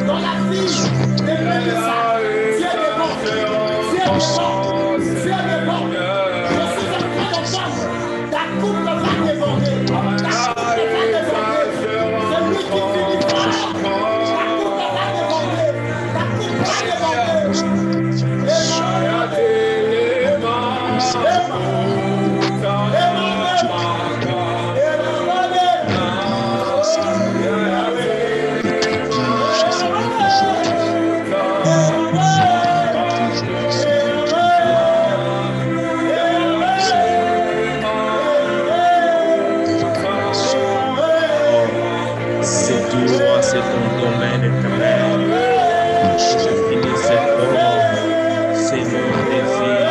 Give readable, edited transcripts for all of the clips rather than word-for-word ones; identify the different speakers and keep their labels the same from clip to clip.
Speaker 1: Dans la vie des Mélissa, Dieu déborde. Dieu déborde. Dieu déborde. Je suis en train d'entendre. Ta coupe va déborder. Ta coupe va déborder. Celui qui finit fort. Ta coupe va déborder. Ta coupe va
Speaker 2: c'est ton domaine éternel. Je finis cette œuvre, c'est mon désir.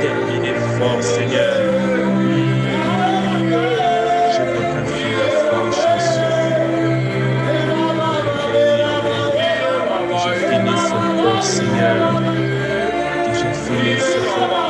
Speaker 2: Terminer fort, Seigneur. Je te confie la force, je finis cette œuvre, Seigneur. Que je finisse cette œuvre.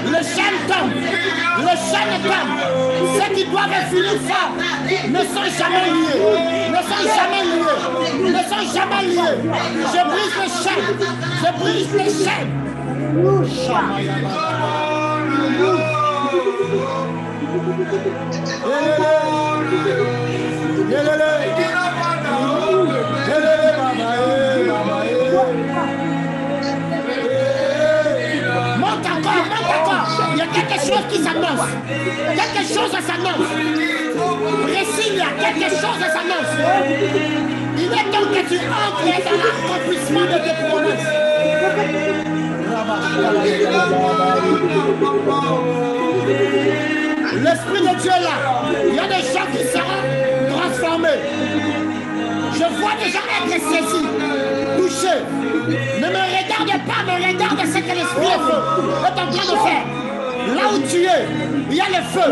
Speaker 1: Le chaîne tombe. Le chaîne tombe. Ceux qui doivent finir fort ne sont jamais liés. Ne sont jamais liés. Ne sont jamais liés. Je brise les chaînes. Je brise les chaînes. Monte encore. Il y a quelque chose qui s'annonce. Quelque chose s'annonce. Précis, il y a quelque chose s'annonce. Il est temps que tu entres dans l'accomplissement de tes promesses. L'Esprit de Dieu là, il y a des gens qui seront transformés. Je vois des gens être saisis, touchés. Ne me regarde pas, me regarde ce que l'Esprit est en train de faire. Là où tu es, il y a le feu.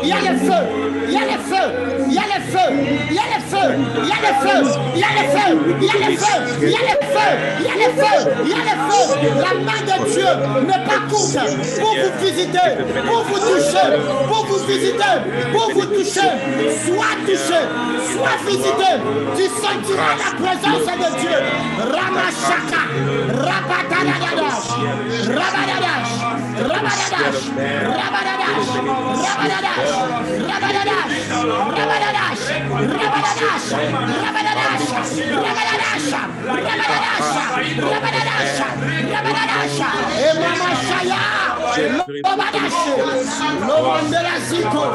Speaker 1: Il y a le feu. Il y a le feu. Il y a le feu. Il y a le feu. Il y a le feu. Il y a le feu. Il y a le feu. Il y a le feu. Il y a le feu. Il y a le feu. La main de Dieu n'est pas courte pour vous visiter, pour vous toucher, pour vous visiter, pour vous toucher. Sois touché, sois visité. Tu sentiras la présence de Dieu. Ramachaka, Rabadadadash, Rabadadash, Rabadadash, Rabadadash, Rabadadash, Rabadadash, Rabadadash, Rabadadash, Rabadadash, Rabadadash, Rabadadash, Rabadadash, et Mama Shaya, Rabadash, Lobandela Ziko,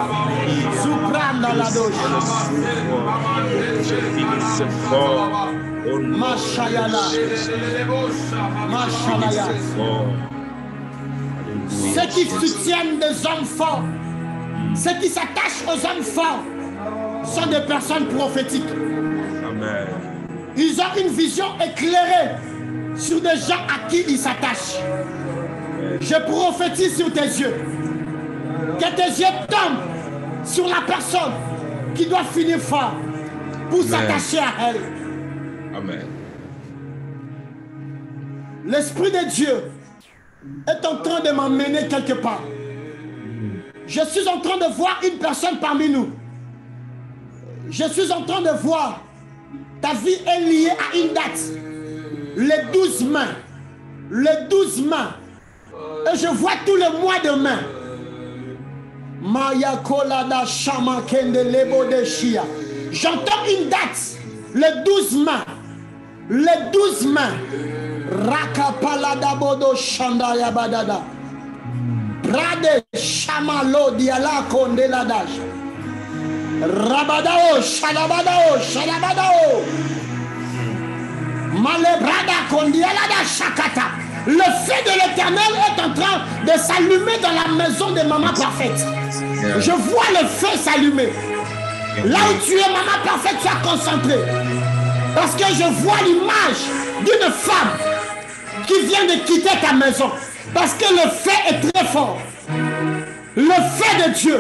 Speaker 1: Zupranda la doche, Mashayala, Mashalaya. Ceux qui soutiennent des hommes forts, ceux qui s'attachent aux hommes forts, sont des personnes prophétiques.
Speaker 2: Amen.
Speaker 1: Ils ont une vision éclairée sur des gens à qui ils s'attachent. Je prophétise sur tes yeux. Que tes yeux tombent sur la personne qui doit finir fort pour s'attacher à elle.
Speaker 2: Amen.
Speaker 1: L'Esprit de Dieu est en train de m'emmener quelque part. Je suis en train de voir une personne parmi nous. Je suis en train de voir ta vie est liée à une date. Les 12 mains. Les 12 mains. Et je vois tout le mois de mai. Maya kolada shama kende lebo de shia. J'entends une date. Les 12 mains. Les 12 mains. Rakapalada bodo shanda yabadada. Brade shamalo diala kondeladaj. Rabadao shalabadao shalabadao. Malebrada kondialada shakata. Le feu de l'Éternel est en train de s'allumer dans la maison de Maman Parfaite. Je vois le feu s'allumer. Là où tu es, Maman Parfaite, tu es concentré. Parce que je vois l'image d'une femme qui vient de quitter ta maison. Parce que le feu est très fort. Le feu de Dieu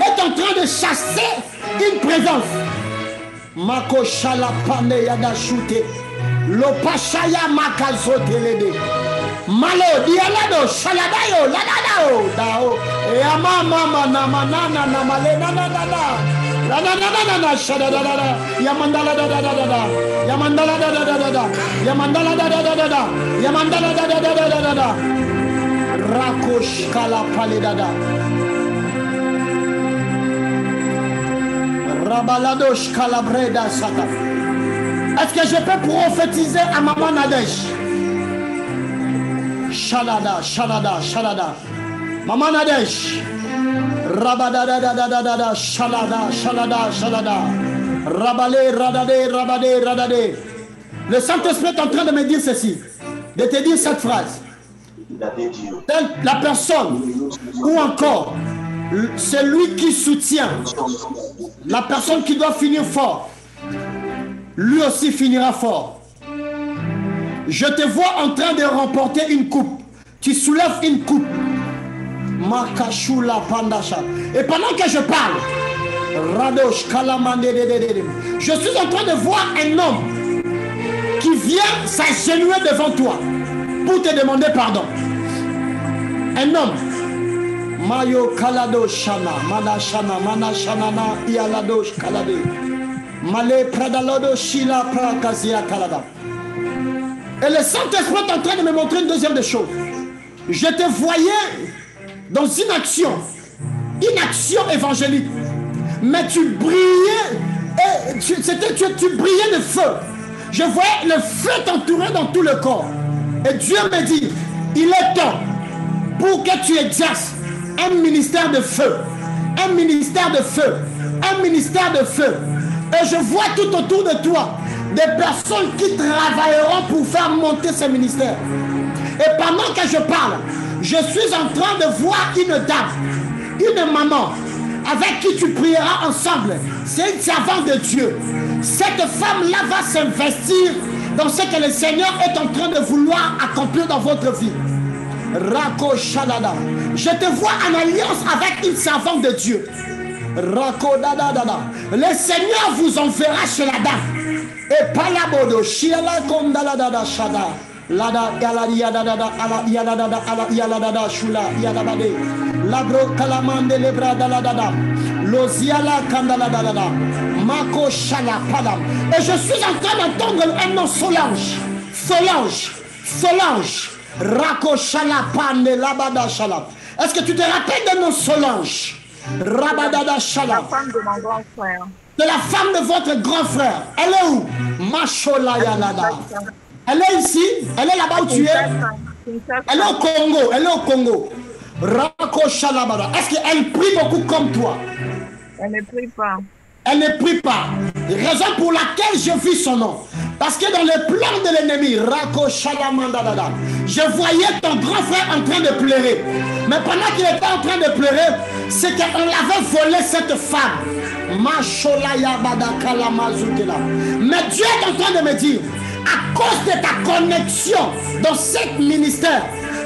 Speaker 1: est en train de chasser une présence. Mako shalapane yada shute. Lopashaya makazotelede. Malo dialado shaladayo ladadao dao. E ama mama namanana namale nanana. La na na na na na shada da da da. Yamandala da da da da da. Yamandala da da da da da. Yamandala da da da da da. Yamandala da da da da da da. Rakosh kala pale da da. Rabaladosh kala breda sata. Est-ce que je peux prophétiser à Maman Nadège? Shalada, shalada, shalada. Maman Nadège. Rabadadadadadada, shalada, shalada, shalada. Rabale, radade, rabade, radade. Le Saint-Esprit est en train de me dire ceci, de te dire cette phrase. La personne, ou encore celui qui soutient, la personne qui doit finir fort, lui aussi finira fort. Je te vois en train de remporter une coupe. Tu soulèves une coupe. Et pendant que je parle, je suis en train de voir un homme qui vient s'agenouiller devant toi pour te demander pardon. un homme. Mayo kalado shana, mana shana, mana shanana, ialado kalade. Male pradalodo shila prakazia kalada. Et le Saint-Esprit est en train de me montrer une deuxième des choses. Je te voyais dans une action évangélique. Mais tu brillais, et tu brillais de feu. Je voyais le feu t'entourer dans tout le corps. Et Dieu me dit, il est temps pour que tu exerces un ministère de feu. Un ministère de feu. Un ministère de feu. Et je vois tout autour de toi des personnes qui travailleront pour faire monter ce ministère. Et pendant que je parle, je suis en train de voir une dame, une maman, avec qui tu prieras ensemble. C'est une servante de Dieu. Cette femme-là va s'investir dans ce que le Seigneur est en train de vouloir accomplir dans votre vie. Rako Shalada. Je te vois en alliance avec une servante de Dieu. Rako Dada Dada. Le Seigneur vous enverra chez la dame. Et Palabodo Shiala Kondala Dada Shada. Lada Galaria Dada Ala Yala Dada Ala Yala Dada Shula Yadabade. Labro Kalamande Lebra Dala Dada. Loziala Kandala Dada. Mako Shala Padam. Et je suis en train d'entendre un nom Solange. Solange. Rako Shala Pande Labada Shala. Est-ce que tu te rappelles de nom Solange? Rabadada Shala.
Speaker 3: La femme de mon grand frère.
Speaker 1: De la femme de votre grand frère. Elle est où? Mashola Yalada. Elle est ici? Elle est là-bas où tu es? Elle est au Congo. Rako Shalabada. Est-ce qu'elle prie beaucoup comme toi?
Speaker 3: Elle ne prie pas.
Speaker 1: Elle ne prie pas. Raison pour laquelle je vis son nom. Parce que dans le plan de l'ennemi, Rako Shalamandadada, je voyais ton grand frère en train de pleurer. Mais pendant qu'il était en train de pleurer, c'est qu'on l'avait volé cette femme. Mais Dieu est en train de me dire, à cause de ta connexion dans ce ministère,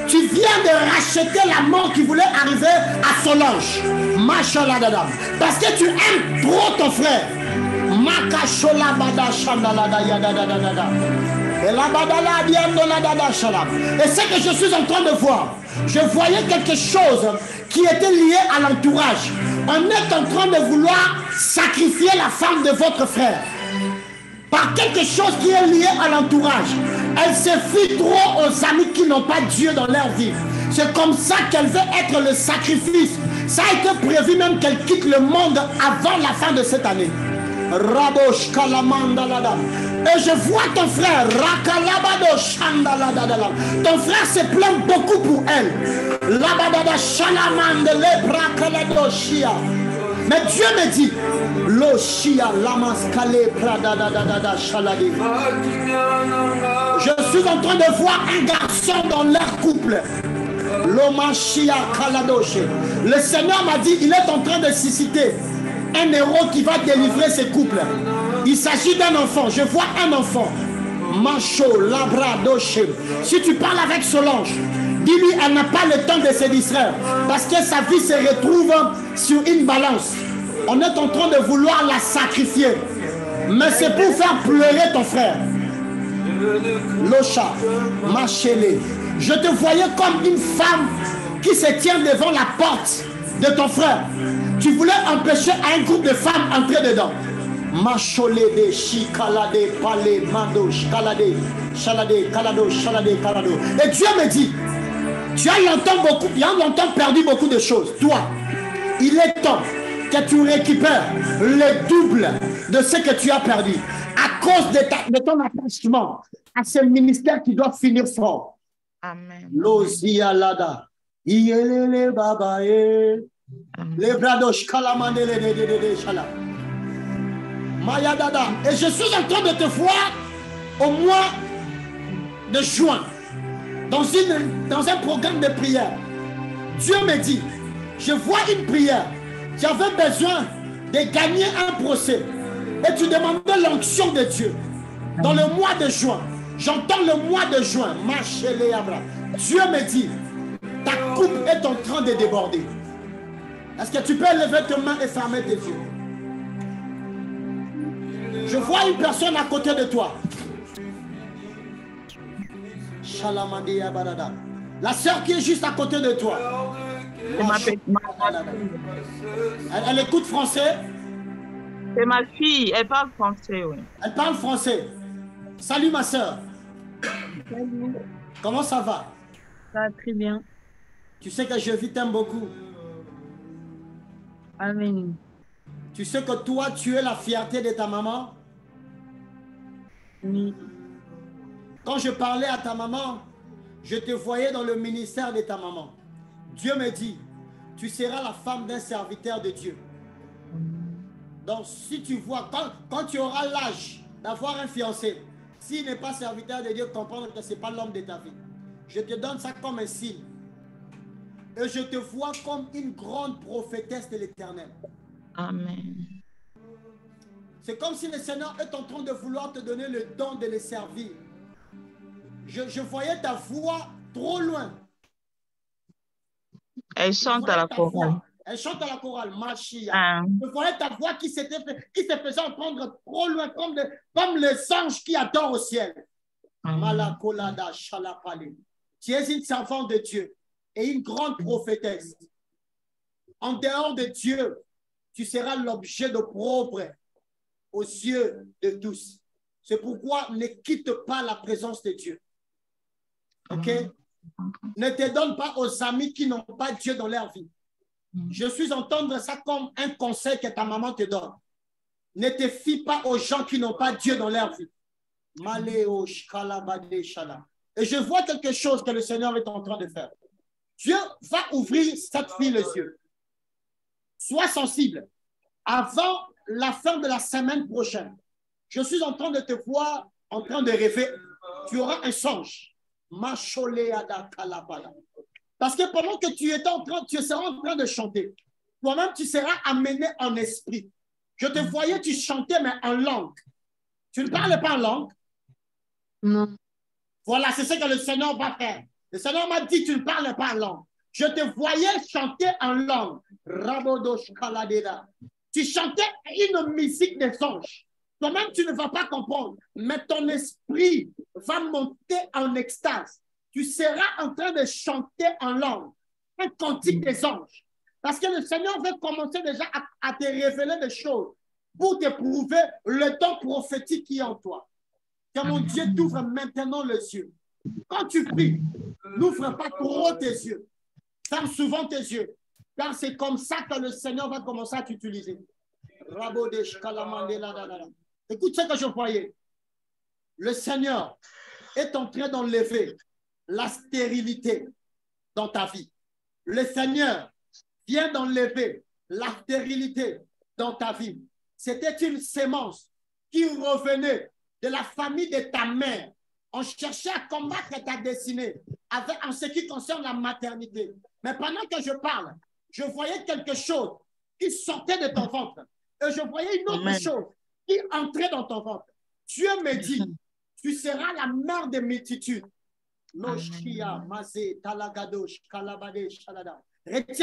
Speaker 1: tu viens de racheter la mort qui voulait arriver à Solange. Parce que tu aimes trop ton frère. Et c'est que je suis en train de voir. Je voyais quelque chose qui était lié à l'entourage. On est en train de vouloir sacrifier la femme de votre frère par quelque chose qui est lié à l'entourage. Elle se fie trop aux amis qui n'ont pas Dieu dans leur vie. C'est comme ça qu'elle veut être le sacrifice. Ça a été prévu même qu'elle quitte le monde avant la fin de cette année. Rabosh Kalamandalada. Et je vois ton frère Rakalabado Shandaladadala. Ton frère se plaint beaucoup pour elle. Labadada Shalamandele Brakalado Shia. Mais Dieu me dit, Lo Shia Lamaskale Pradadadada Shalade. Je suis en train de voir un garçon dans leur couple. Lomashia Kaladoshe. Le Seigneur m'a dit, il est en train de susciter un héros qui va délivrer ses couples. Il s'agit d'un enfant. Je vois un enfant. Macho, Labra, Doshe. Si tu parles avec Solange, dis-lui, elle n'a pas le temps de se distraire. Parce que sa vie se retrouve sur une balance. On est en train de vouloir la sacrifier. Mais c'est pour faire pleurer ton frère. Locha, Machele. Je te voyais comme une femme qui se tient devant la porte de ton frère. Tu voulais empêcher un groupe de femmes d'entrer dedans. Macholede, Shikalade, Palé, Mando, Shikalade, Shalade, Kalado, Shalade, Kalado. Et Dieu me dit, tu as longtemps perdu beaucoup de choses. Toi, il est temps que tu récupères le double de ce que tu as perdu à cause de ton attachement à ce ministère qui doit finir fort.
Speaker 3: Amen.
Speaker 1: Lozia Lada, Ielele Babae. Les bradosh kalamandele de shala. Maya dada. Et je suis en train de te voir au mois de juin dans un programme de prière. Dieu me dit, je vois une prière. Tu avais besoin de gagner un procès et tu demandais l'onction de Dieu dans le mois de juin. J'entends le mois de juin. Dieu me dit, ta coupe est en train de déborder. Est-ce que tu peux lever tes mains et fermer tes yeux? Je vois une personne à côté de toi. La sœur qui est juste à côté de toi.
Speaker 3: C'est ma fille.
Speaker 1: Elle écoute français?
Speaker 3: C'est ma fille. Elle parle français, oui.
Speaker 1: Elle parle français. Salut ma sœur.
Speaker 3: Salut.
Speaker 1: Comment ça va?
Speaker 3: Ça va très bien.
Speaker 1: Tu sais que je t'aime beaucoup.
Speaker 3: Amen.
Speaker 1: Tu sais que toi, tu es la fierté de ta maman?
Speaker 3: Oui.
Speaker 1: Quand je parlais à ta maman, je te voyais dans le ministère de ta maman. Dieu me dit, tu seras la femme d'un serviteur de Dieu. Donc, si tu vois, quand tu auras l'âge d'avoir un fiancé, s'il n'est pas serviteur de Dieu, comprendre que ce n'est pas l'homme de ta vie. Je te donne ça comme un signe. Et je te vois comme une grande prophétesse de l'Éternel.
Speaker 3: Amen.
Speaker 1: C'est comme si le Seigneur est en train de vouloir te donner le don de le servir. Je voyais ta voix trop loin.
Speaker 3: Elle chante à la chorale.
Speaker 1: Elle chante à la chorale, Machia.
Speaker 3: Ah.
Speaker 1: Je voyais ta voix qui se faisait entendre trop loin, comme les anges qui adorent au ciel. Malakolada Shalapale. Tu es une servante de Dieu et une grande prophétesse. En dehors de Dieu, tu seras l'objet d'opprobre aux yeux de tous. C'est pourquoi ne quitte pas la présence de Dieu. OK? Ne te donne pas aux amis qui n'ont pas Dieu dans leur vie. Je suis entendre ça comme un conseil que ta maman te donne. Ne te fie pas aux gens qui n'ont pas Dieu dans leur vie. Et je vois quelque chose que le Seigneur est en train de faire. Dieu va ouvrir cette fille les yeux. Sois sensible. Avant la fin de la semaine prochaine, je suis en train de te voir en train de rêver. Tu auras un songe. Parce que pendant que tu seras en train de chanter, toi-même tu seras amené en esprit. Je te voyais, tu chantais, mais en langue. Tu ne parles pas en langue?
Speaker 3: Non.
Speaker 1: Voilà, c'est ce que le Seigneur va faire. Le Seigneur m'a dit, tu ne parles pas en langue. Je te voyais chanter en langue. Tu chantais une musique des anges. Toi-même, tu ne vas pas comprendre, mais ton esprit va monter en extase. Tu seras en train de chanter en langue, un cantique des anges. Parce que le Seigneur veut commencer déjà à te révéler des choses pour te prouver le don prophétique qui est en toi. Que mon Dieu t'ouvre maintenant les yeux. Quand tu pries, n'ouvre pas trop tes yeux. Ferme souvent tes yeux. Car c'est comme ça que le Seigneur va commencer à t'utiliser. Écoute ce que je voyais. Le Seigneur est en train d'enlever la stérilité dans ta vie. Le Seigneur vient d'enlever la stérilité dans ta vie. C'était une sémence qui revenait de la famille de ta mère. On cherchait à combattre ta destinée en ce qui concerne la maternité. Mais pendant que je parle, je voyais quelque chose qui sortait de ton ventre. Et je voyais une autre chose qui entrait dans ton ventre. Dieu me dit, tu seras la mère des multitudes. Retiens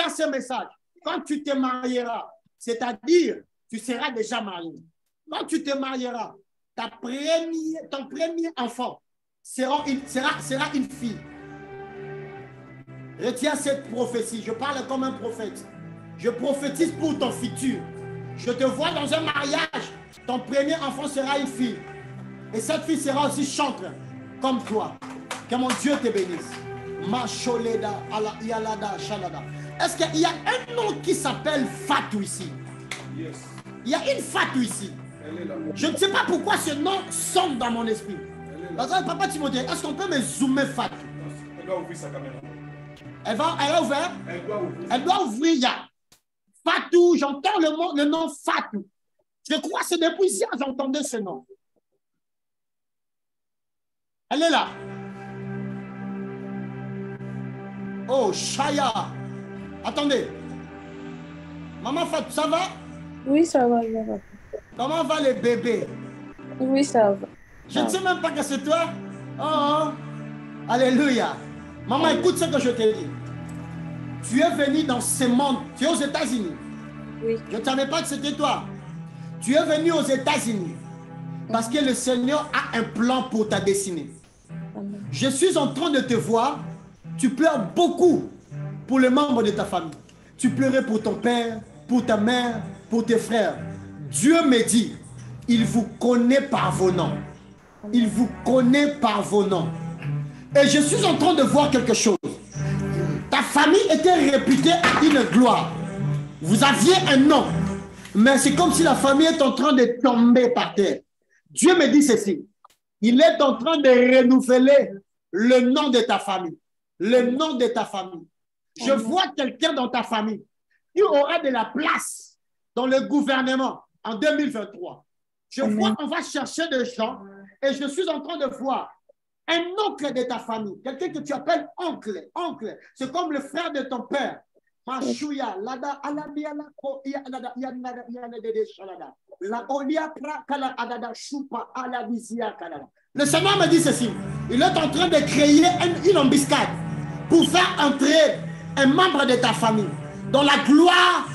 Speaker 1: ce message. Quand tu te marieras, c'est-à-dire, tu seras déjà marié. Quand tu te marieras, ton premier enfant sera une fille. Retiens cette prophétie. Je parle comme un prophète. Je prophétise pour ton futur. Je te vois dans un mariage. Ton premier enfant sera une fille. Et cette fille sera aussi chantre comme toi. Que mon Dieu te bénisse. Est-ce qu'il y a un nom qui s'appelle Fatou ici?
Speaker 4: Yes.
Speaker 1: Il y a une Fatou ici. Je ne sais pas pourquoi ce nom sonne dans mon esprit. Papa Timothée, est-ce qu'on peut me zoomer Fatou?
Speaker 4: Elle doit ouvrir sa caméra.
Speaker 1: Elle a ouvert?
Speaker 4: Elle doit ouvrir.
Speaker 1: Il y a Fatou, j'entends le nom Fatou. Je crois que c'est depuis ici que j'entendais ce nom. Elle est là. Oh, Chaya. Attendez. Maman Fatou, ça va?
Speaker 5: Oui, ça va, ça va.
Speaker 1: Comment va le bébé?
Speaker 5: Oui, ça va.
Speaker 1: Je ne sais même pas que c'est toi. Oh, alléluia. Maman, écoute ce que je te dis. Tu es venu dans ce monde. Tu es aux États-Unis.
Speaker 5: Oui.
Speaker 1: Je ne savais pas que c'était toi. Tu es venu aux États-Unis parce que le Seigneur a un plan pour ta destinée.
Speaker 5: Amen.
Speaker 1: Je suis en train de te voir Tu pleures beaucoup pour les membres de ta famille. Tu pleurais pour ton père, pour ta mère, pour tes frères. Dieu me dit, il vous connaît par vos noms. Il vous connaît par vos noms. Et je suis en train de voir quelque chose. Ta famille était réputée à une gloire. Vous aviez un nom. Mais c'est comme si la famille est en train de tomber par terre. Dieu me dit ceci. Il est en train de renouveler le nom de ta famille. Le nom de ta famille. Je vois quelqu'un dans ta famille qui aura de la place dans le gouvernement en 2023. Je vois qu'on va chercher des gens et je suis en train de voir un oncle de ta famille, quelqu'un que tu appelles oncle. Oncle, c'est comme le frère de ton père. Machouya, lada alabia la ko ya lada yanada yanade de shalada. La olia pra kala adada chupa alabizia kala. Le Seigneur me dit ceci. Il est en train de créer une embuscade pour faire entrer un membre de ta famille dans la gloire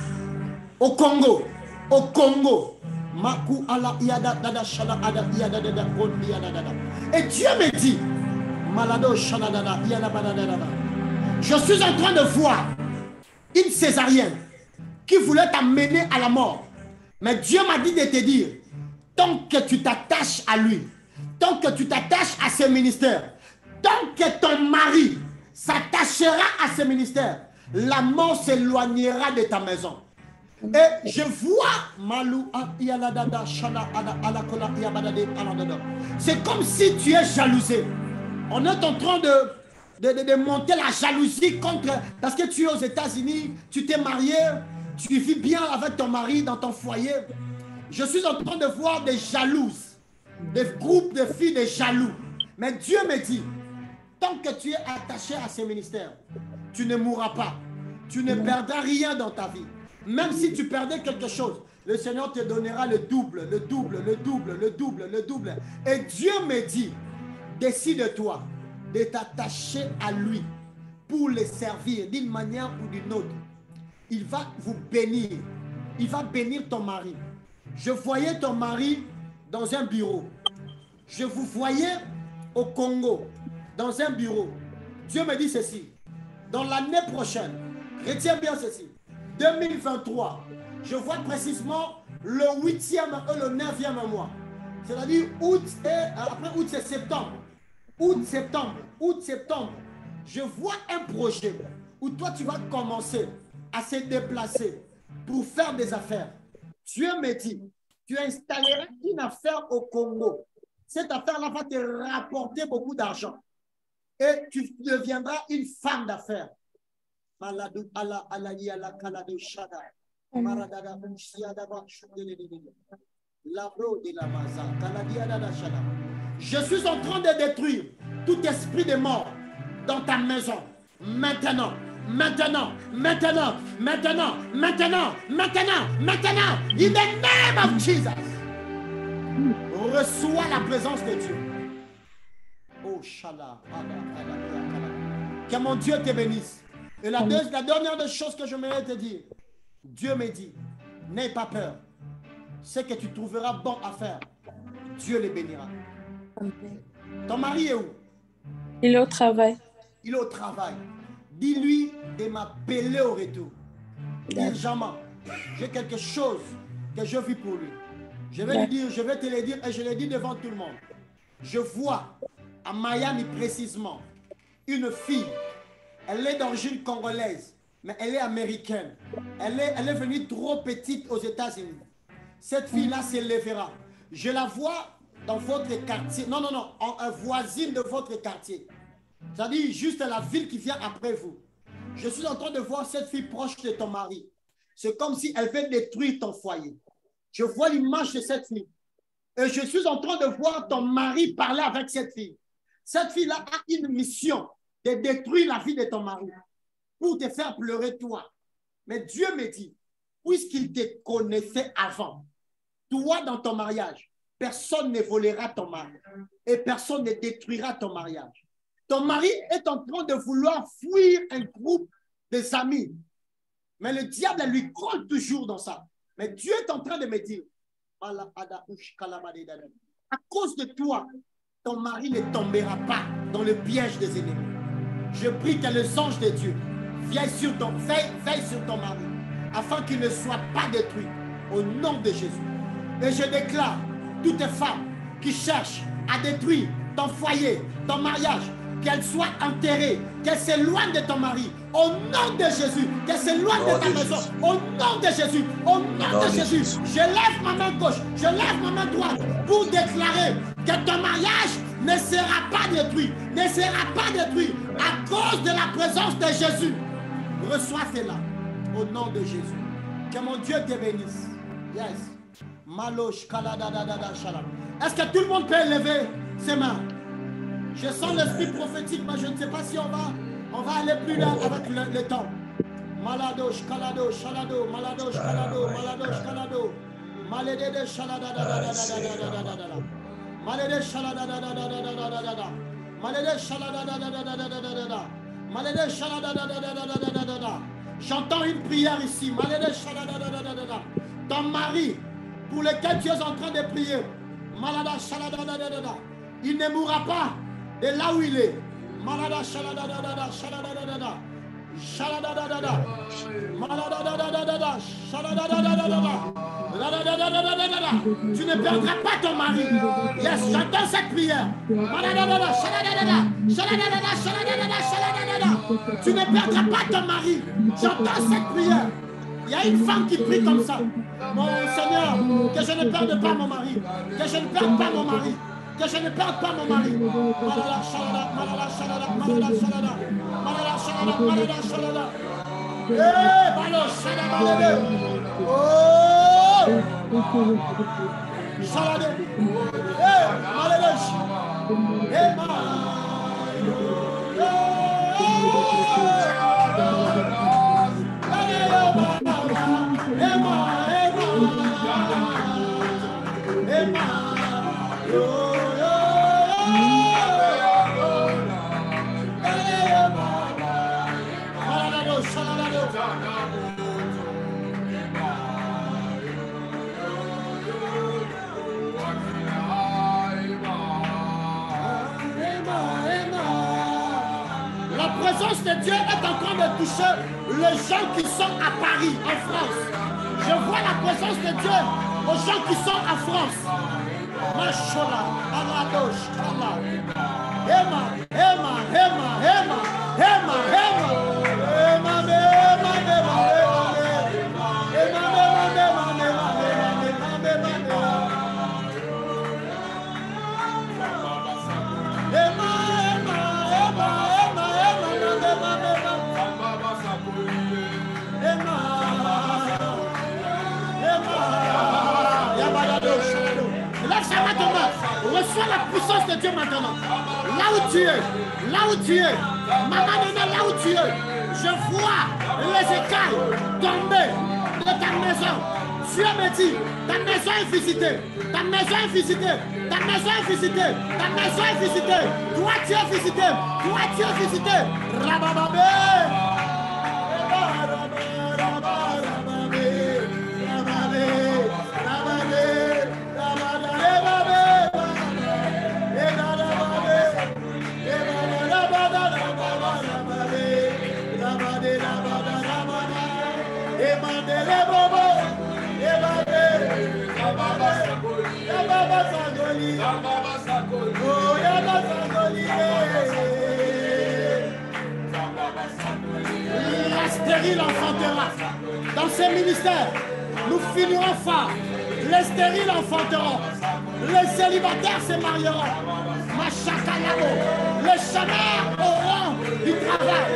Speaker 1: au Congo. Au Congo. Maku ala yada dada shala ada yada dada kondi yada dada. Et Dieu me dit, malado shala dada yada dada dada. Je suis en train de voir une césarienne qui voulait t'amener à la mort. Mais Dieu m'a dit de te dire, tant que tu t'attaches à lui, tant que tu t'attaches à ce ministère, tant que ton mari s'attachera à ce ministère, la mort s'éloignera de ta maison. Et je vois c'est comme si tu es jalousé. On est en train de monter la jalousie contre, parce que tu es aux États-Unis, tu t'es marié, tu vis bien avec ton mari dans ton foyer. Je suis en train de voir des jalouses, des groupes de filles, des jaloux. Mais Dieu me dit, tant que tu es attaché à ce ministère, tu ne mourras pas. Tu ne perdras rien dans ta vie. Même si tu perdais quelque chose, le Seigneur te donnera le double, le double, le double, le double, le double. Et Dieu me dit, décide-toi de t'attacher à lui pour le servir d'une manière ou d'une autre. Il va vous bénir. Il va bénir ton mari. Je voyais ton mari dans un bureau. Je vous voyais au Congo, dans un bureau. Dieu me dit ceci. Dans l'année prochaine, retiens bien ceci. 2023, je vois précisément le 8e et le 9e mois. C'est-à-dire août et après août, c'est septembre. Août, septembre, août, septembre. Je vois un projet où toi, tu vas commencer à se déplacer pour faire des affaires. Dieu me dit, tu installeras une affaire au Congo. Cette affaire-là va te rapporter beaucoup d'argent. Et tu deviendras une femme d'affaires. Je suis en train de détruire tout esprit de mort dans ta maison. Maintenant, maintenant, maintenant, maintenant, maintenant, maintenant, maintenant. In the name of Jesus. Reçois la présence de Dieu. Oh, Shala. Que mon Dieu te bénisse. Et la dernière des choses que je voudrais te dire, Dieu me dit, n'aie pas peur. Ce que tu trouveras bon à faire, Dieu les bénira.
Speaker 5: Amen.
Speaker 1: Ton mari est où?
Speaker 5: Il est au travail.
Speaker 1: Il est au travail. Dis-lui de m'appeler au retour. Urgemment. J'ai quelque chose que je vis pour lui. Je vais lui dire, je vais te le dire et je le dis devant tout le monde. Je vois à Miami précisément une fille. Elle est d'origine congolaise, mais elle est américaine. Elle est venue trop petite aux États-Unis. Cette fille-là s'élèvera. Je la vois dans votre quartier. Non, non, non, en voisine de votre quartier. C'est-à-dire juste la ville qui vient après vous. Je suis en train de voir cette fille proche de ton mari. C'est comme si elle veut détruire ton foyer. Je vois l'image de cette fille. Et je suis en train de voir ton mari parler avec cette fille. Cette fille-là a une mission de détruire la vie de ton mari pour te faire pleurer toi. Mais Dieu me dit, puisqu'il te connaissait avant, toi dans ton mariage, personne ne volera ton mari et personne ne détruira ton mariage. Ton mari est en train de vouloir fuir un groupe des amis, mais le diable lui colle toujours dans ça. Mais Dieu est en train de me dire, à cause de toi, ton mari ne tombera pas dans le piège des ennemis. Je prie que les anges de Dieu veillent sur ton mari, afin qu'il ne soit pas détruit, au nom de Jésus. Et je déclare, toutes les femmes qui cherchent à détruire ton foyer, ton mariage, qu'elles soient enterrées, qu'elles s'éloignent de ton mari, au nom de Jésus, qu'elles s'éloignent de ta maison, au nom de Jésus, au nom de Jésus. Je lève ma main gauche, je lève ma main droite pour déclarer que ton mariage ne sera pas détruit, ne sera pas détruit à cause de la présence de Jésus. Reçois cela au nom de Jésus. Que mon Dieu te bénisse. Yes. Malosh kaladadadada shalom. Est-ce que tout le monde peut élever ses mains? Je sens l'esprit prophétique, mais je ne sais pas si on va aller plus loin avec le temps. Maladosh kalado shalado, maladosh kalado, maladosh kalado. Maledede shaladadadadadadadadadadada. Maledede shaladadadadadadadadada. Maledede shaladadadadadadadada. Maledede shaladadadadadadadada. J'entends une prière ici. Maledede shaladadadadadada. Ton mari, pour lequel tu es en train de prier, malada shaladadadadada, il ne mourra pas de là où il est. Malada shaladadadada, shaladadadada, shaladadadada, maladadadadada, shaladadadadada, ladadadadadada. Tu ne perdras pas ton mari. Yes, j'entends cette prière. Maladadada, shaladadada, shaladadada, shaladadada, shaladadada. Tu ne perdras pas ton mari. J'entends cette prière. Il y a une femme qui prie comme ça. Mon Seigneur, que je ne perde pas mon mari. Que je ne perde pas mon mari. Que je ne perde pas mon mari. Malala shalada, malala shalada, malala shalada, malala shalada, malala shalada. Eh, malo shalada, malade. Oh, shalada. Eh, malade. Eh, La présence de Dieu est en train de toucher les gens qui sont à Paris, en France. Je vois la présence de Dieu aux gens qui sont en France. Mashola, Aladosh, Allah. Emma, Emma, Emma, Emma, Emma, Emma, Emma, Emma, reçois la puissance de Dieu maintenant. Là où tu es, maman, là où tu es, je vois les écailles tomber de ta maison. Dieu me dit, ta maison est visitée, ta maison est visitée, ta maison est visitée, ta maison est visitée. Toi tu es visité, toi tu es visité. Rabababé. La stérile enfantera. Dans ces ministères, nous finirons fort. Les stériles enfanteront. Les célibataires se marieront. Machakalabo. Les chômeurs auront du travail.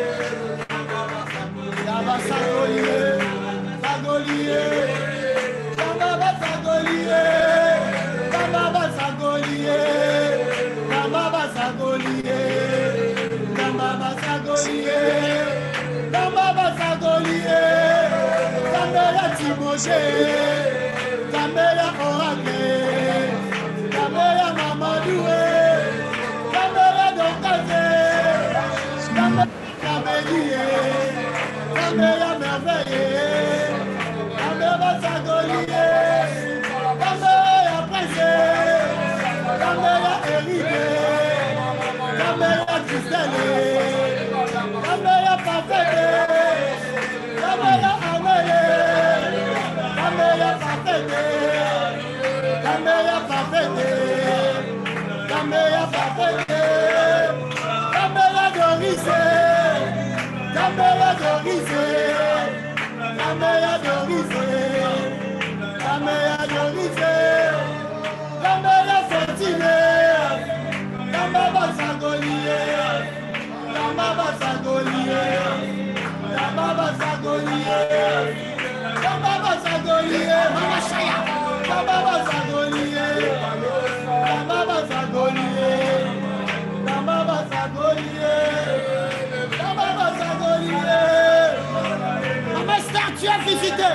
Speaker 1: Tu es visité.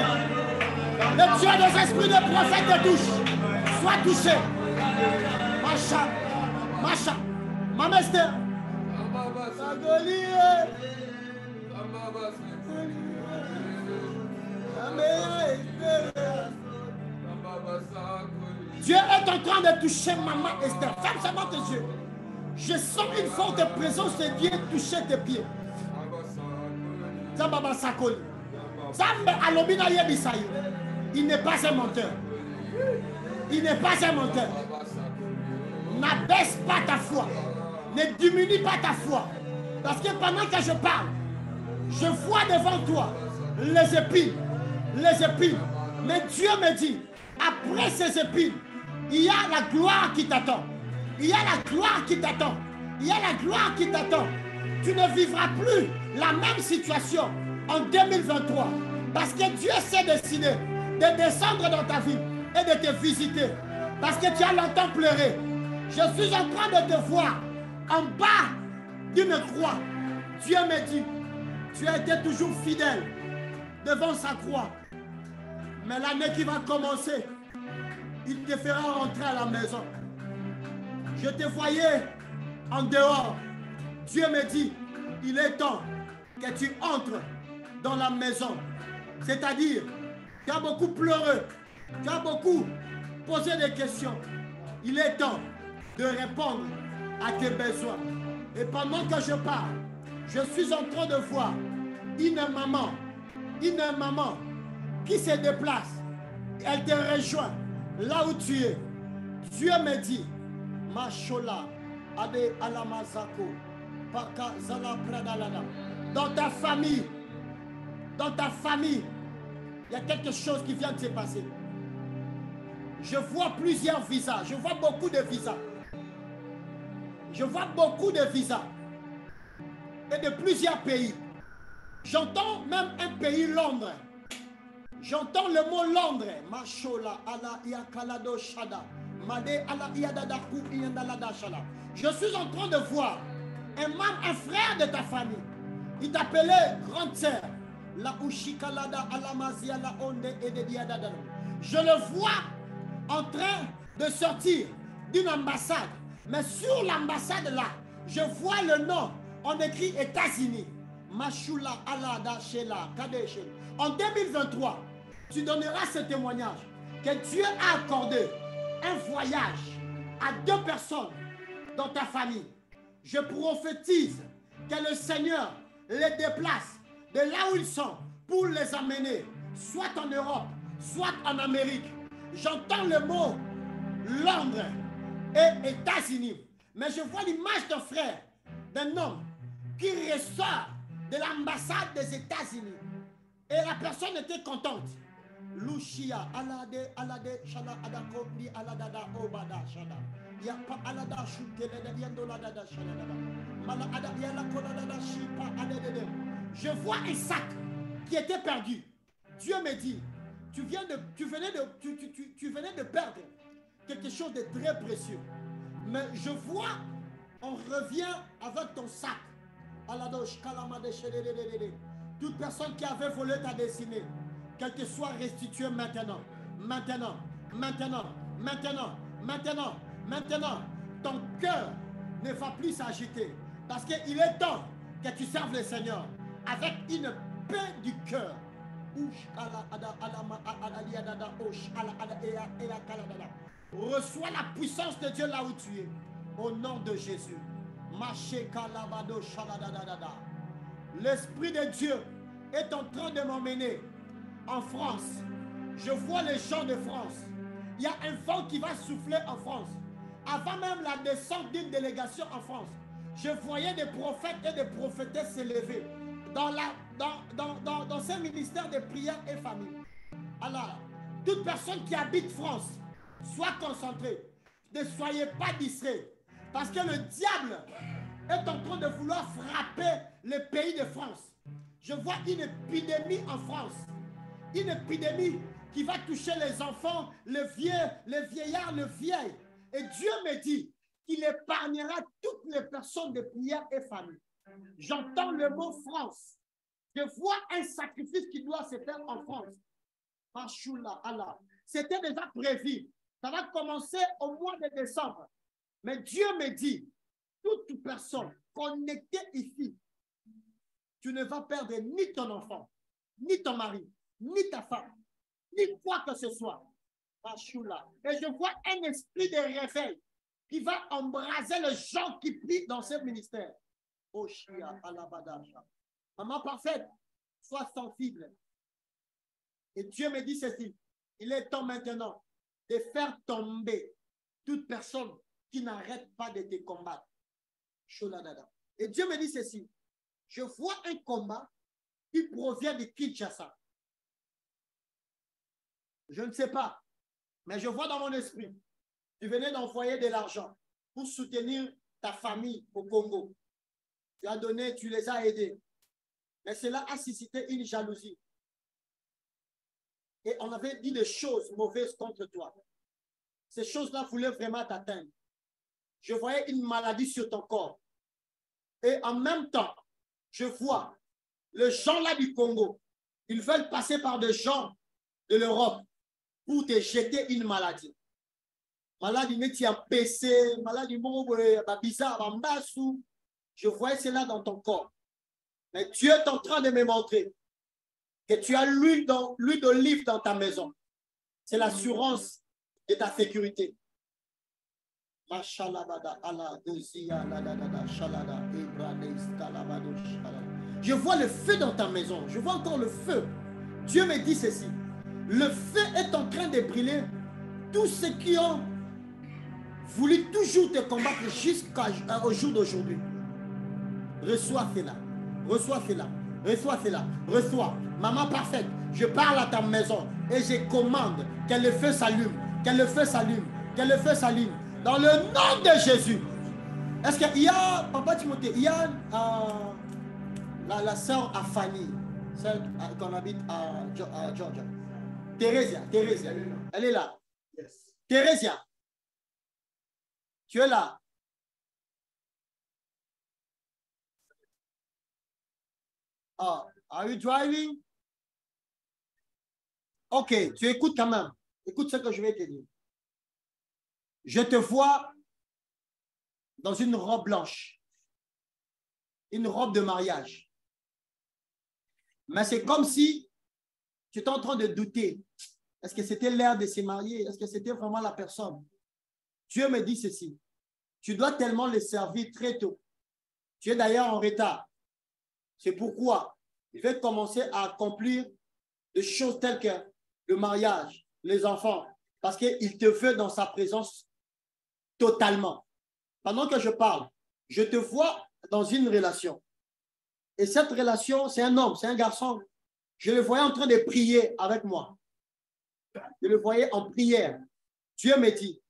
Speaker 1: Le Dieu des esprits de prophète te touche. Sois touché. Macha. Macha. Maman Esther. Dieu est en train de toucher maman Esther. Ferme seulement tes yeux. Je sens une forte présence de Dieu toucher tes pieds. Zababa Sakoli. Il n'est pas un menteur. Il n'est pas un menteur. N'abaisse pas ta foi. Ne diminue pas ta foi. Parce que pendant que je parle, je vois devant toi les épines. Les épines. Mais Dieu me dit, après ces épines, il y a la gloire qui t'attend. Il y a la gloire qui t'attend. Il y a la gloire qui t'attend. Tu ne vivras plus la même situation en 2023. Parce que Dieu s'est décidé de descendre dans ta vie et de te visiter. Parce que tu as longtemps pleuré. Je suis en train de te voir en bas d'une croix. Dieu me dit, tu as été toujours fidèle devant sa croix. Mais l'année qui va commencer, il te fera rentrer à la maison. Je te voyais en dehors. Dieu me dit, il est temps que tu entres dans la maison. C'est-à-dire, tu as beaucoup pleuré, tu as beaucoup posé des questions. Il est temps de répondre à tes besoins. Et pendant que je parle, je suis en train de voir une maman qui se déplace. Elle te rejoint là où tu es. Dieu me dit, Machola, Ade Alamazako, Paka Zala Pradalana. Dans ta famille, il y a quelque chose qui vient de se passer. Je vois plusieurs visas. Je vois beaucoup de visas. Je vois beaucoup de visas. Et de plusieurs pays. J'entends même un pays, Londres. J'entends le mot Londres. Machola, ala iakalado shada. Made ala iadadaku iandalada shala. Je suis en train de voir un frère de ta famille. Il t'appelait grande sœur. La ushikalada alamazia la onde et de diadadalo. Je le vois en train de sortir d'une ambassade. Mais sur l'ambassade là, je vois le nom. On écrit États-Unis. Mashula alada shela kadesh. En 2023, tu donneras ce témoignage que Dieu a accordé un voyage à 2 personnes dans ta famille. Je prophétise que le Seigneur les déplace de là où ils sont pour les amener soit en Europe, soit en Amérique. J'entends le mot Londres et États-Unis. Mais je vois l'image d'un frère, d'un homme qui ressort de l'ambassade des États-Unis. Et la personne était contente. Lucia, alade, shala, adako, ni aladada, obada, shala. Ya pa alada, shukele, yando ladada, shala, mala ada, yala koladada, shipa, adede. Je vois un sac qui était perdu. Dieu me dit, tu venais de perdre quelque chose de très précieux. Mais je vois, on revient avec ton sac. Toute personne qui avait volé ta destinée, qu'elle te soit restituée maintenant. Maintenant, maintenant, maintenant, maintenant, maintenant. Ton cœur ne va plus s'agiter. Parce qu'il est temps que tu serves le Seigneur avec une paix du cœur. Reçois la puissance de Dieu là où tu es. Au nom de Jésus. L'Esprit de Dieu est en train de m'emmener en France. Je vois les gens de France. Il y a un vent qui va souffler en France. Avant même la descente d'une délégation en France, je voyais des prophètes et des prophétesses s'élever dans ce ministère de prière et famille. Alors, toute personne qui habite France, soit concentrée. ne soyez pas distraits. Parce que le diable est en train de vouloir frapper le pays de France. Je vois une épidémie en France. Une épidémie qui va toucher les enfants, les vieux, les vieillards, les vieilles. Et Dieu me dit qu'il épargnera toutes les personnes de prière et famille. J'entends le mot France. Je vois un sacrifice qui doit se faire en France. C'était déjà prévu. Ça va commencer au mois de décembre. Mais Dieu me dit, toute personne connectée ici, tu ne vas perdre ni ton enfant, ni ton mari, ni ta femme, ni quoi que ce soit. Et je vois un esprit de réveil qui va embraser les gens qui prient dans ce ministère. Maman parfaite, sois sensible. Et Dieu me dit ceci, il est temps maintenant de faire tomber toute personne qui n'arrête pas de te combattre. Et Dieu me dit ceci, je vois un combat qui provient de Kinshasa. Je ne sais pas, mais je vois dans mon esprit, tu venais d'envoyer de l'argent pour soutenir ta famille au Congo. Tu as donné, tu les as aidés. Mais cela a suscité une jalousie. Et on avait dit des choses mauvaises contre toi. Ces choses-là voulaient vraiment t'atteindre. Je voyais une maladie sur ton corps. Et en même temps, je vois les gens-là du Congo. Ils veulent passer par des gens de l'Europe pour te jeter une maladie. Maladie qui a PC, maladie bizarre, je voyais cela dans ton corps. Mais Dieu est en train de me montrer que tu as l'huile d'olive dans ta maison. C'est l'assurance de ta sécurité. Je vois le feu dans ta maison. Je vois encore le feu. Dieu me dit ceci. Le feu est en train de brûler. Tous ceux qui ont voulu toujours te combattre jusqu'au jour d'aujourd'hui. Reçois cela. Reçois cela. Reçois cela. Reçois. Maman parfaite, je parle à ta maison et je commande que le feu s'allume. Que le feu s'allume. Que le feu s'allume. Dans le nom de Jésus. Est-ce qu'il y a, Papa Timothée, il y a la sœur à Fanny, celle qu'on habite à Georgia. Thérésia. Elle est là.
Speaker 4: Yes.
Speaker 1: Thérésia. Tu es là. Oh, are you driving? Ok, tu écoutes quand même. Écoute ce que je vais te dire. Je te vois dans une robe blanche, une robe de mariage. Mais c'est comme si tu es en train de douter. Est-ce que c'était l'heure de se marier? Est-ce que c'était vraiment la personne? Dieu me dit ceci. Tu dois tellement le servir très tôt. Tu es d'ailleurs en retard. C'est pourquoi il va commencer à accomplir des choses telles que le mariage, les enfants, parce qu'il te veut dans sa présence totalement. Pendant que je parle, je te vois dans une relation. Et cette relation, c'est un homme, c'est un garçon. Je le voyais en train de prier avec moi. Je le voyais en prière. Dieu me dit,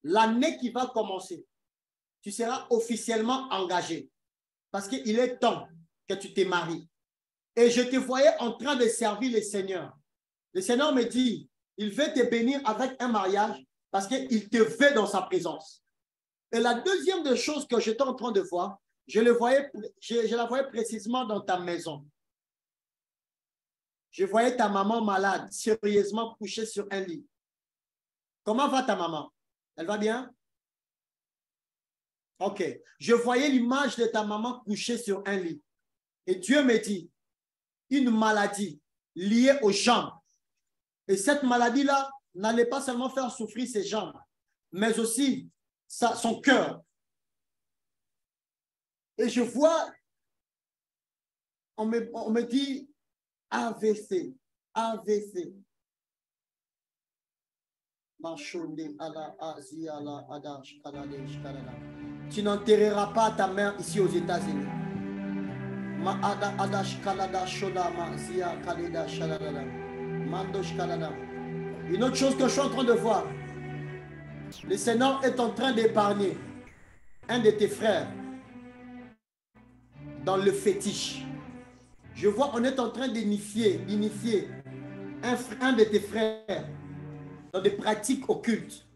Speaker 1: l'année qui va commencer, tu seras officiellement engagé. Parce qu'il est temps que tu te maries. Et je te voyais en train de servir le Seigneur. Le Seigneur me dit, il veut te bénir avec un mariage parce qu'il te veut dans sa présence. Et la deuxième des choses que j'étais en train de voir, je la voyais précisément dans ta maison. Je voyais ta maman malade, sérieusement couchée sur un lit. Comment va ta maman? Elle va bien? Ok. Je voyais l'image de ta maman couchée sur un lit. Et Dieu me dit, une maladie liée aux jambes. Et cette maladie-là n'allait pas seulement faire souffrir ses jambes, mais aussi son cœur. Et je vois, on me dit AVC, AVC. Tu n'enterreras pas ta mère ici aux États-Unis. Une autre chose que je suis en train de voir, Le Seigneur est en train d'épargner un de tes frères dans le fétiche. Je vois, on est en train d'initier un de tes frères dans des pratiques occultes.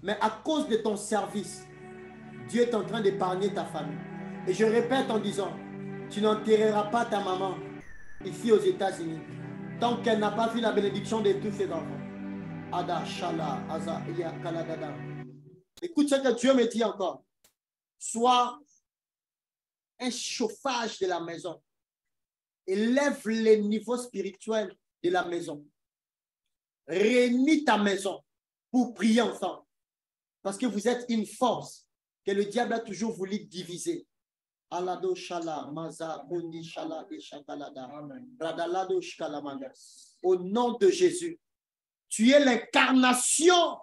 Speaker 1: Mais à cause de ton service, Dieu est en train d'épargner ta famille. Et je répète en disant, tu n'enterreras pas ta maman ici aux États-Unis tant qu'elle n'a pas vu la bénédiction de tous ses enfants. Ada, Shala, Aza, Iya, Kaladada. Écoute ce que Dieu me dit encore. Sois un chauffage de la maison. Élève les niveaux spirituels de la maison. Réunis ta maison pour prier ensemble. Parce que vous êtes une force que le diable a toujours voulu diviser. Alado Shala, Maza, Boni Shala, Shakalada, Radalado Shkalamanda. Au nom de Jésus, tu es l'incarnation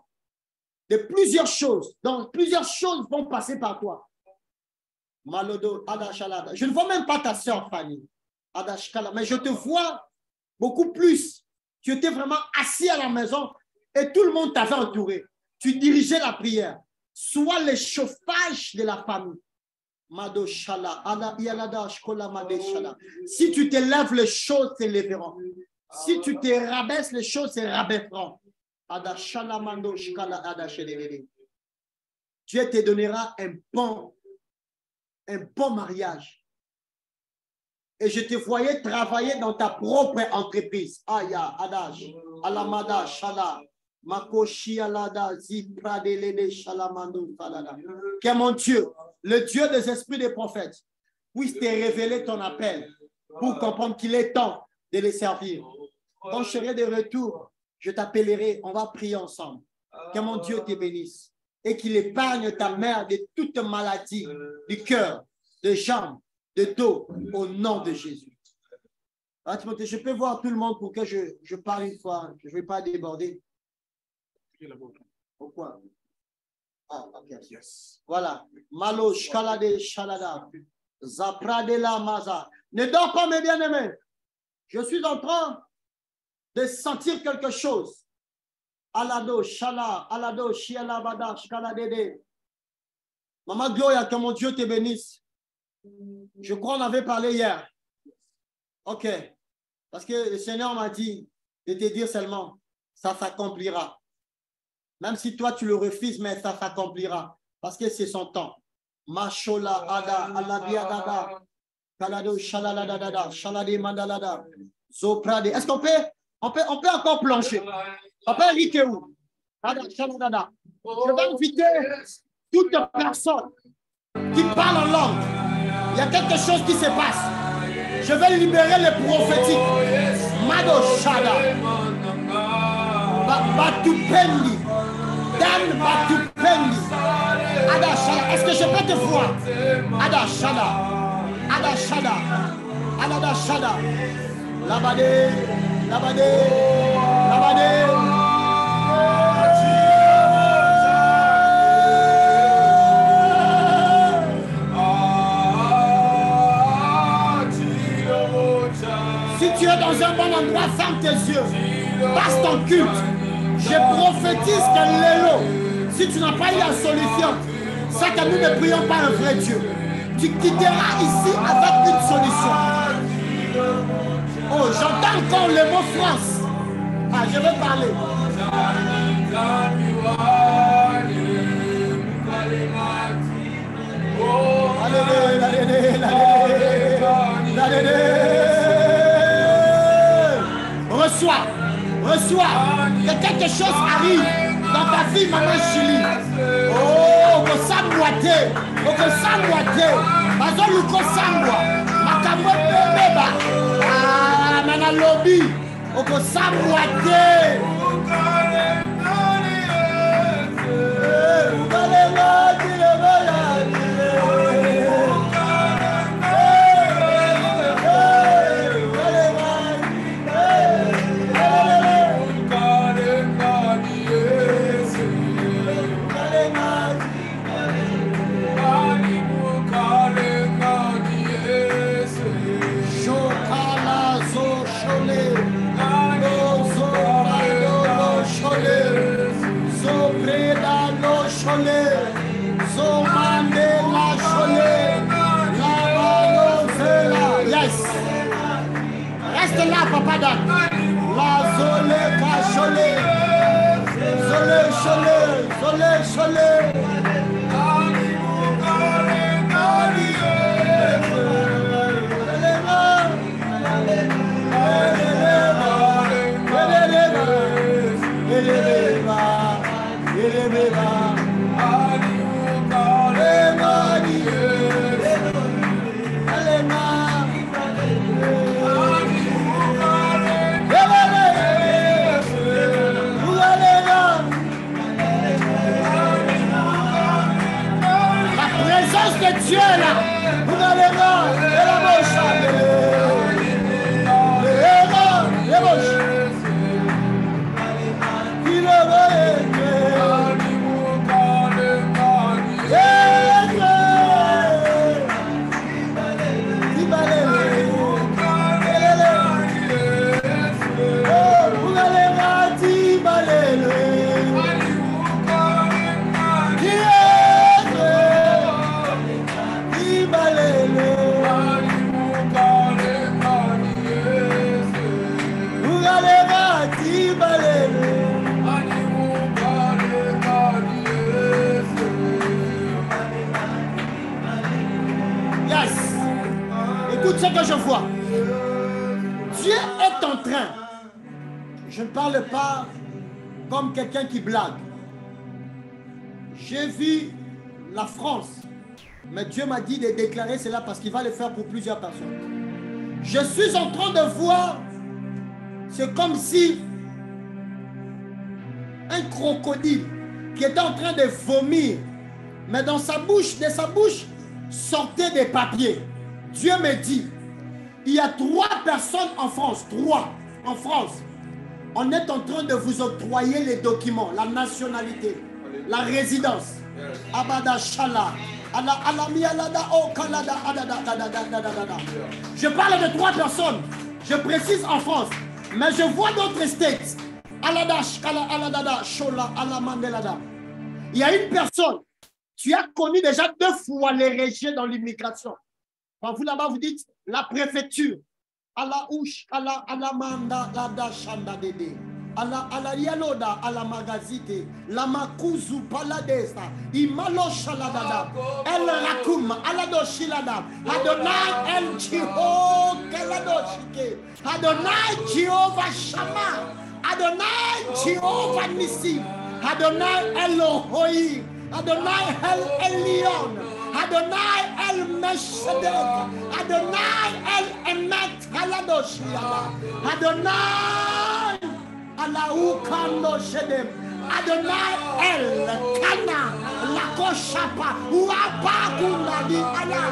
Speaker 1: de plusieurs choses. Donc, plusieurs choses vont passer par toi. Malodo, Adashalada. Je ne vois même pas ta soeur Fanny. Adashkala, mais je te vois beaucoup plus. Tu étais vraiment assis à la maison et tout le monde t'avait entouré. Tu dirigeais la prière. Sois le chauffage de la famille. Si tu t'élèves, les choses s'élèveront. Si tu te rabaisses, les choses se rabaisseront. Dieu te donnera un bon mariage. Et je te voyais travailler dans ta propre entreprise. Aya, Adash, Alamada, Shala, Makoshi, Alada, Zipradelede, Shalamando, Falada. Que mon Dieu, le Dieu des esprits des prophètes, puisse te révéler ton appel pour comprendre qu'il est temps de les servir. Quand je serai de retour, je t'appellerai, on va prier ensemble. Que mon Dieu te bénisse et qu'il épargne ta mère de toute maladie du cœur, de jambes, de dos, au nom de Jésus. Ah, Timothée, je peux voir tout le monde pour que je parle une fois. Je ne vais pas déborder. Pourquoi? Ah, ok. Yes. Voilà. Malo, Shkalade, Shalada. Zapradela, Maza. Ne dors pas, mes bien-aimés. Je suis en train de sentir quelque chose. Alado, Shala, Alado, Shialabada, Shkaladede. Maman Gloria, que mon Dieu te bénisse. Je crois qu'on avait parlé hier. Ok. Parce que le Seigneur m'a dit de te dire seulement, ça s'accomplira. Même si toi tu le refuses, mais ça s'accomplira. Parce que c'est son temps. Mashola, Ada, Aladiadada, Kalado, Shalaladada, Shalade, Mandalada, Zoprade. Est-ce qu'on peut encore plancher? On peut inviter où? Ada, Shaladada. Je vais inviter toute personne qui parle en langue. Il y a quelque chose qui se passe. Je vais libérer les prophétiques. Mado Shada. Batupendi. Dan Batupendi. Ada Shada. Est-ce que je peux te voir? Ada Shada. Ada Shada. Ada Shada. Labade. Labade. Labade. Si tu es dans un bon endroit, ferme tes yeux. Passe ton culte. Je prophétise que l'élo, si tu n'as pas eu la solution, c'est que nous ne prions pas un vrai Dieu. Tu quitteras ici avec une solution. Oh, j'entends encore le mot France. Ah, je vais parler. Reçois. Que quelque chose arrive dans ta vie, maman Chili. Oh, que ça moite. Mazo luko sambwa. Makamwe beba. Ah, mana lobby. Oko ça moite. Chole. Reste là, Papa Dan. La zolé, cacholé. Zolé, cholé, zolé, cholé. La présence de Dieu est là. Vous allez voir. Et la bouche. Les bouches. Il est vrai. Écoute ce que je vois. Dieu est en train. Je ne parle pas comme quelqu'un qui blague. J'ai vu la France, mais Dieu m'a dit de déclarer cela parce qu'il va le faire pour plusieurs personnes. Je suis en train de voir, c'est comme si un crocodile qui était en train de vomir, mais dans sa bouche, de sa bouche, sortaient des papiers. Dieu me dit, il y a 3 personnes en France, 3 en France. On est en train de vous octroyer les documents, la nationalité, la résidence. Abada Shala. Je parle de 3 personnes. Je précise en France, mais je vois d'autres states. Il y a une personne, tu as connu déjà 2 fois les régions dans l'immigration. Quand vous là-bas, vous dites la préfecture. Ala ouch, ala manda, la da chanda dede. Ala yaloda, ala magazite. La makuzu paladesa. Imalo shaladada. El rakum, ala do shilada. Adonai el Jeho, keladoshike. Adonai Jehovah Shammah. Adonai Jehovah Nissi. Adonai Elohim. Adonai El Elyon. Adonai El Meshadek, Adonai El Emet Haladoshiaba, Adonai Alaukando Shedem, Adonai El Kana, Lakoshapa, Uapa Kundadi Allah.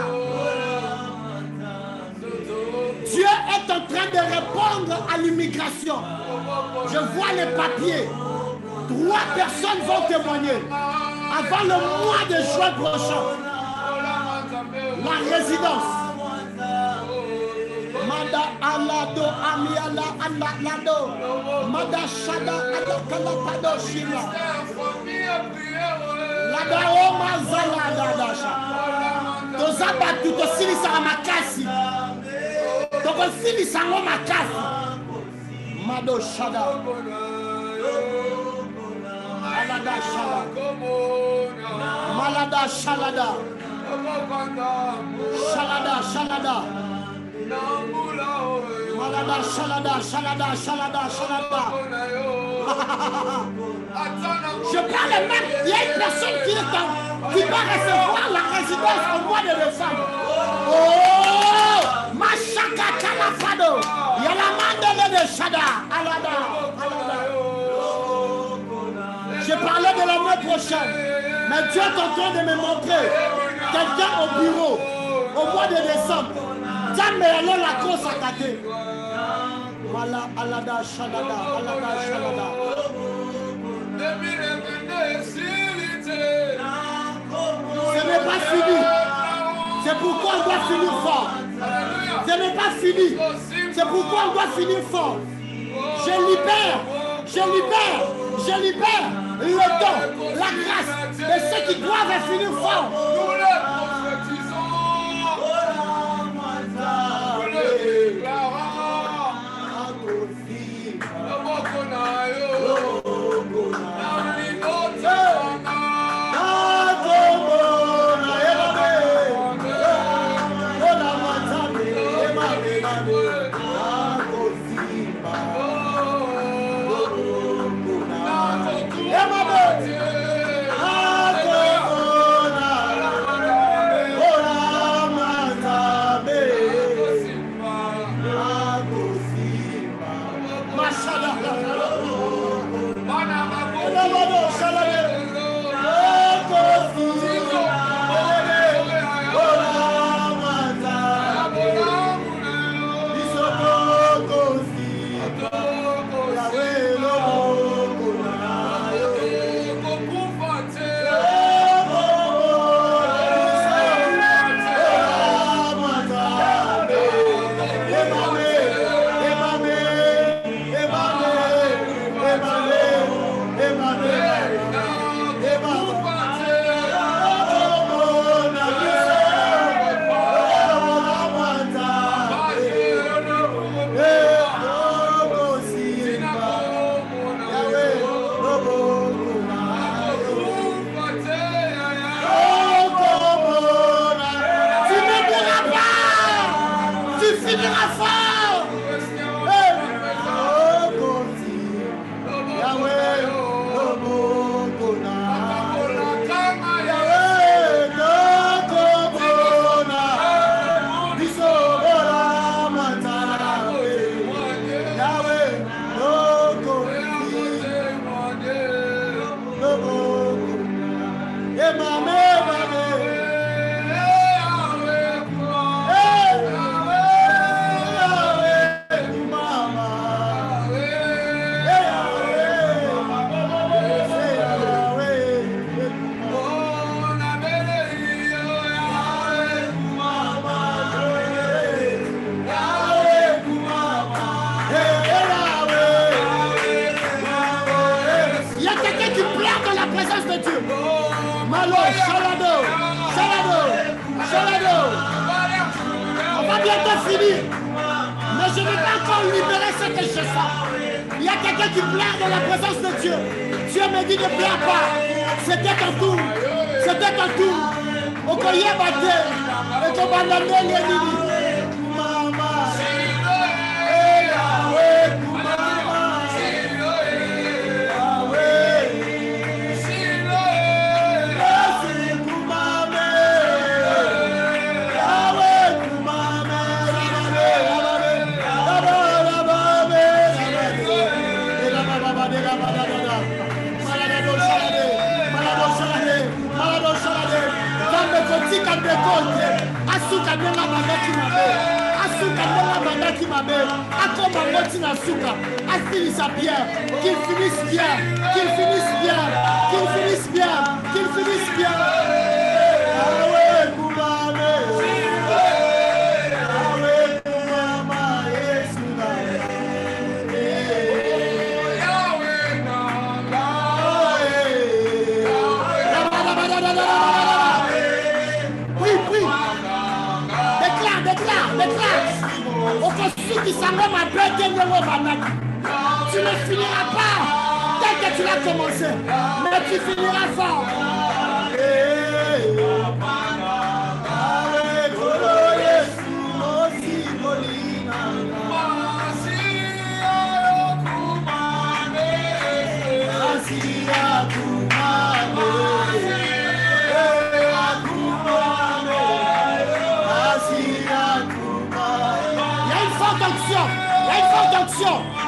Speaker 1: Dieu est en train de répondre à l'immigration. Je vois les papiers. 3 personnes vont témoigner avant le mois de juin prochain. La résidence. Mada alado amiala alado. Mada shada alakalapado shila. Lada oma zala dadasha. Tozaba tuto silisa makasi. Toko silisa makasi. Mado shada. Alada shala. Malada shalada. Shalada, shalada. Malada, shalada, shalada, shalada, shalada. Je parle même, il y a une personne qui va recevoir la résidence au mois de décembre. Oh, Machaka Kalafado. Il y a la mandele de Shada. Alada, alada. Je parlais de l'année prochaine, mais Dieu est en train de me montrer quelqu'un au bureau au mois de décembre. Jamais aller la course à côté. Mala alada shalada, alada shalada. Ce n'est pas fini. C'est pourquoi on doit finir fort. Ce n'est pas fini. C'est pourquoi on doit finir fort. Je libère le don, la grâce de ceux qui doivent finir fort.
Speaker 6: Nous le prophétisons. Nous le déclarons.
Speaker 1: va bientôt finir. Mais je ne vais pas encore libérer ce que je sens. Il y a quelqu'un qui pleure dans la présence de Dieu. Dieu me dit ne pleure pas. C'était ton tour. C'était ton tour. Okoye bate. Et ton banane les nini. Qu'il finisse bien, qu'il finisse bien, qu'il finisse bien, qu'il finisse bien. Tu ne finiras pas tel que tu l'as commencé, mais tu finiras fort.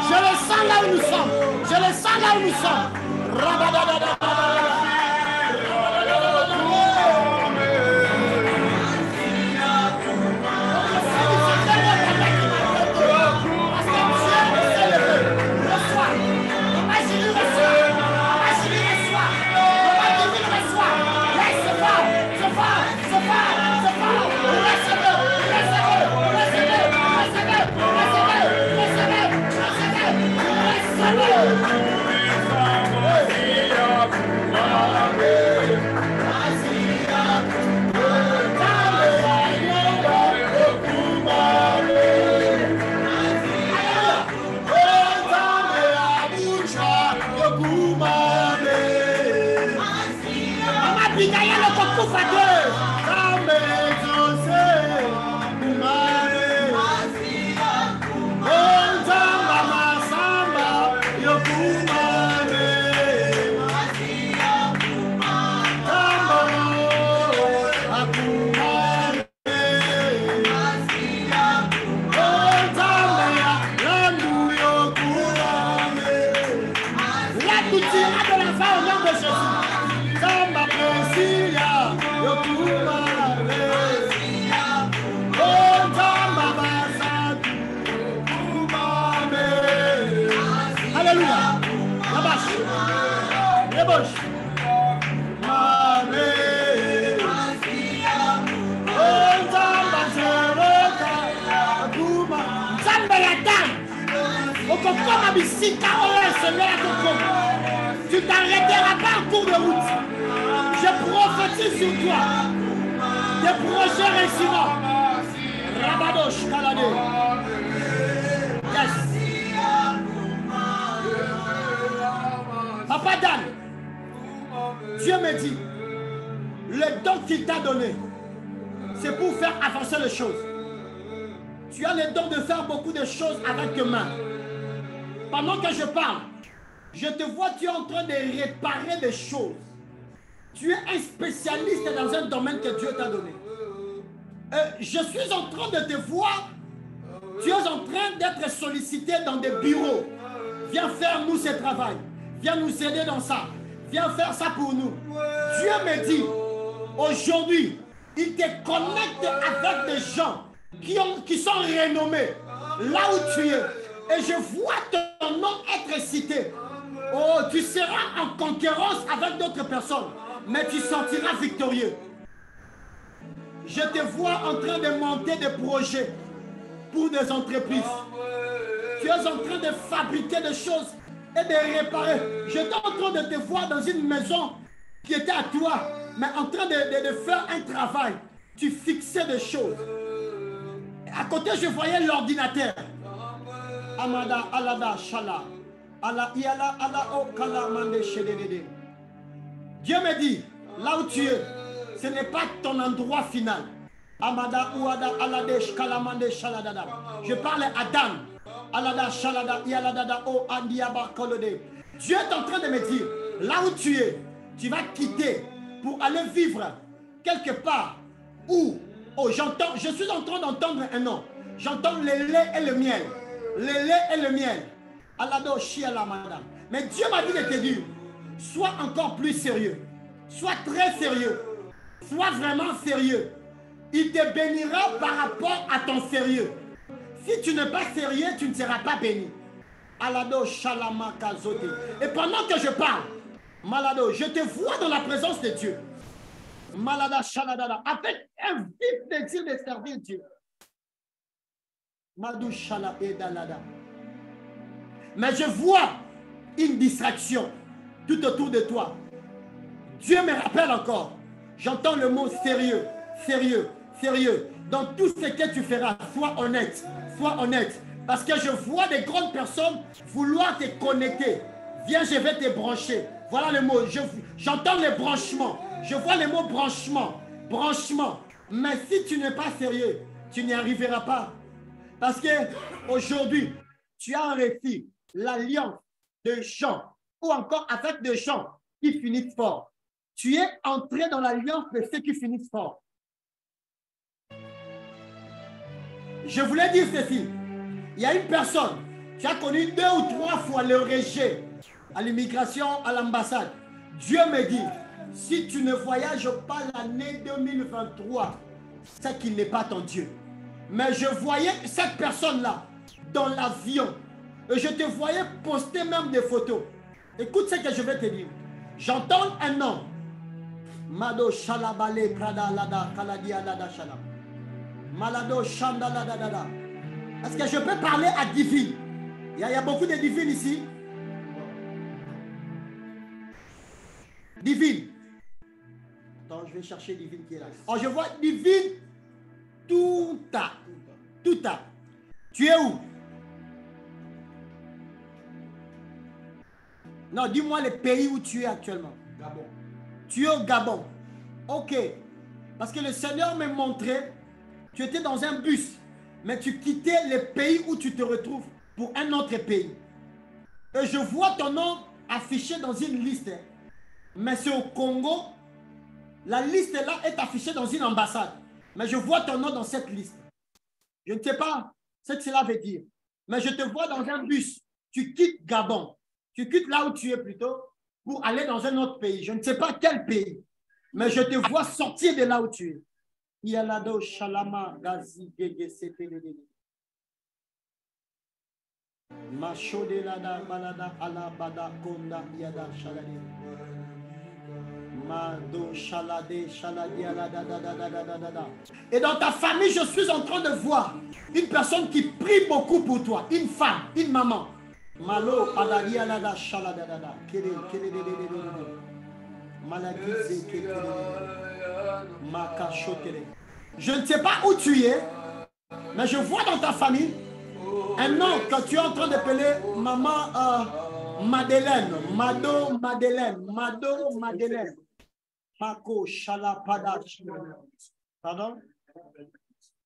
Speaker 1: Je le sens là où nous sommes. Je le sens là où nous sommes. Tu t'arrêteras pas en cours de route. Je prophétise sur toi des projets réussiront. Rabadosh Kalade. Yes. Papa Dan, Dieu me dit, le don qu'il t'a donné, c'est pour faire avancer les choses. Tu as le don de faire beaucoup de choses avec tes mains. Pendant que je parle, je te vois, tu es en train de réparer des choses. Tu es un spécialiste dans un domaine que Dieu t'a donné. Je suis en train de te voir. Tu es en train d'être sollicité dans des bureaux. Viens faire nous ce travail. Viens nous aider dans ça. Viens faire ça pour nous. Dieu me dit, aujourd'hui, il te connecte avec des gens qui sont renommés là où tu es. Et je vois ton nom être cité. Oh, tu seras en concurrence avec d'autres personnes, mais tu sortiras victorieux. Je te vois en train de monter des projets pour des entreprises. Tu es en train de fabriquer des choses et de réparer. J'étais en train de te voir dans une maison qui était à toi, mais en train de faire un travail. Tu fixais des choses. À côté, je voyais l'ordinateur. Amada, Alada, Shala. Ala, Iala, Ala, O, Kala, Mande, Shedede. Dieu me dit, là où tu es, ce n'est pas ton endroit final. Amada, Ouada, Alade, Kalamande, Shaladada. Je parle à Dan. Alada, Shalada, Ialadada, O, Andiaba, Kolode. Dieu est en train de me dire, là où tu es, tu vas quitter pour aller vivre quelque part où, oh, j'entends, je suis en train d'entendre un nom. J'entends le lait et le miel. Le lait et le miel. Alado, Shiala, madame. Mais Dieu m'a dit de te dire, sois encore plus sérieux. Sois très sérieux. Sois vraiment sérieux. Il te bénira par rapport à ton sérieux. Si tu n'es pas sérieux, tu ne seras pas béni. Alado Shalama Kazote. Et pendant que je parle, Malado, je te vois dans la présence de Dieu. Malada Shaladada. Avec un vif désir de servir Dieu. Madou Shala Edalada. Mais je vois une distraction tout autour de toi. Dieu me rappelle encore. J'entends le mot sérieux, sérieux, sérieux. Dans tout ce que tu feras, sois honnête, sois honnête. Parce que je vois des grandes personnes vouloir te connecter. Viens, je vais te brancher. Voilà le mot. J'entends les branchements. Je vois le mot branchement. Branchement. Mais si tu n'es pas sérieux, tu n'y arriveras pas. Parce que aujourd'hui, tu as un récit, l'alliance de gens, ou encore avec des gens qui finissent fort. Tu es entré dans l'alliance de ceux qui finissent fort. Je voulais dire ceci. Il y a une personne qui a connu 2 ou 3 fois le rejet à l'immigration, à l'ambassade. Dieu me dit, si tu ne voyages pas l'année 2023, c'est qu'il n'est pas ton Dieu. Mais je voyais cette personne-là dans l'avion. Et je te voyais poster même des photos. Écoute ce que je vais te dire. J'entends un nom. Mado Shalabale Krada Lada Kaladia Lada Shala. Malado Shanda Lada Lada. Est-ce que je peux parler à Divine? Il y a beaucoup de Divine ici. Divine. Attends, je vais chercher Divine qui est là. Oh, je vois Divine Touta. Touta. Tu es où? Non, dis-moi le pays où tu es actuellement.
Speaker 4: Gabon.
Speaker 1: Tu es au Gabon. Ok. Parce que le Seigneur m'a montré, tu étais dans un bus, mais tu quittais le pays où tu te retrouves pour un autre pays. Et je vois ton nom affiché dans une liste. Mais c'est au Congo. La liste là est affichée dans une ambassade. Mais je vois ton nom dans cette liste. Je ne sais pas ce que cela veut dire. Mais je te vois dans un bus. Tu quittes Gabon. Tu quittes là où tu es plutôt pour aller dans un autre pays. Je ne sais pas quel pays. Mais je te vois sortir de là où tu es. Yalado Shalama Gazi Gege Sepelede. Machode Lada Balada Alabada Konda Yada Shalade. Mado Shalade Shalade Alada da. Et dans ta famille, je suis en train de voir une personne qui prie beaucoup pour toi. Une femme, une maman. Malo Adadi Alada Shalada da. Kede Malagize Kede. Je ne sais pas où tu es, mais je vois dans ta famille un nom que tu es en train d'appeler maman Madeleine, Mado Madeleine, Mado Madeleine, Mako Shalapada. Pardon?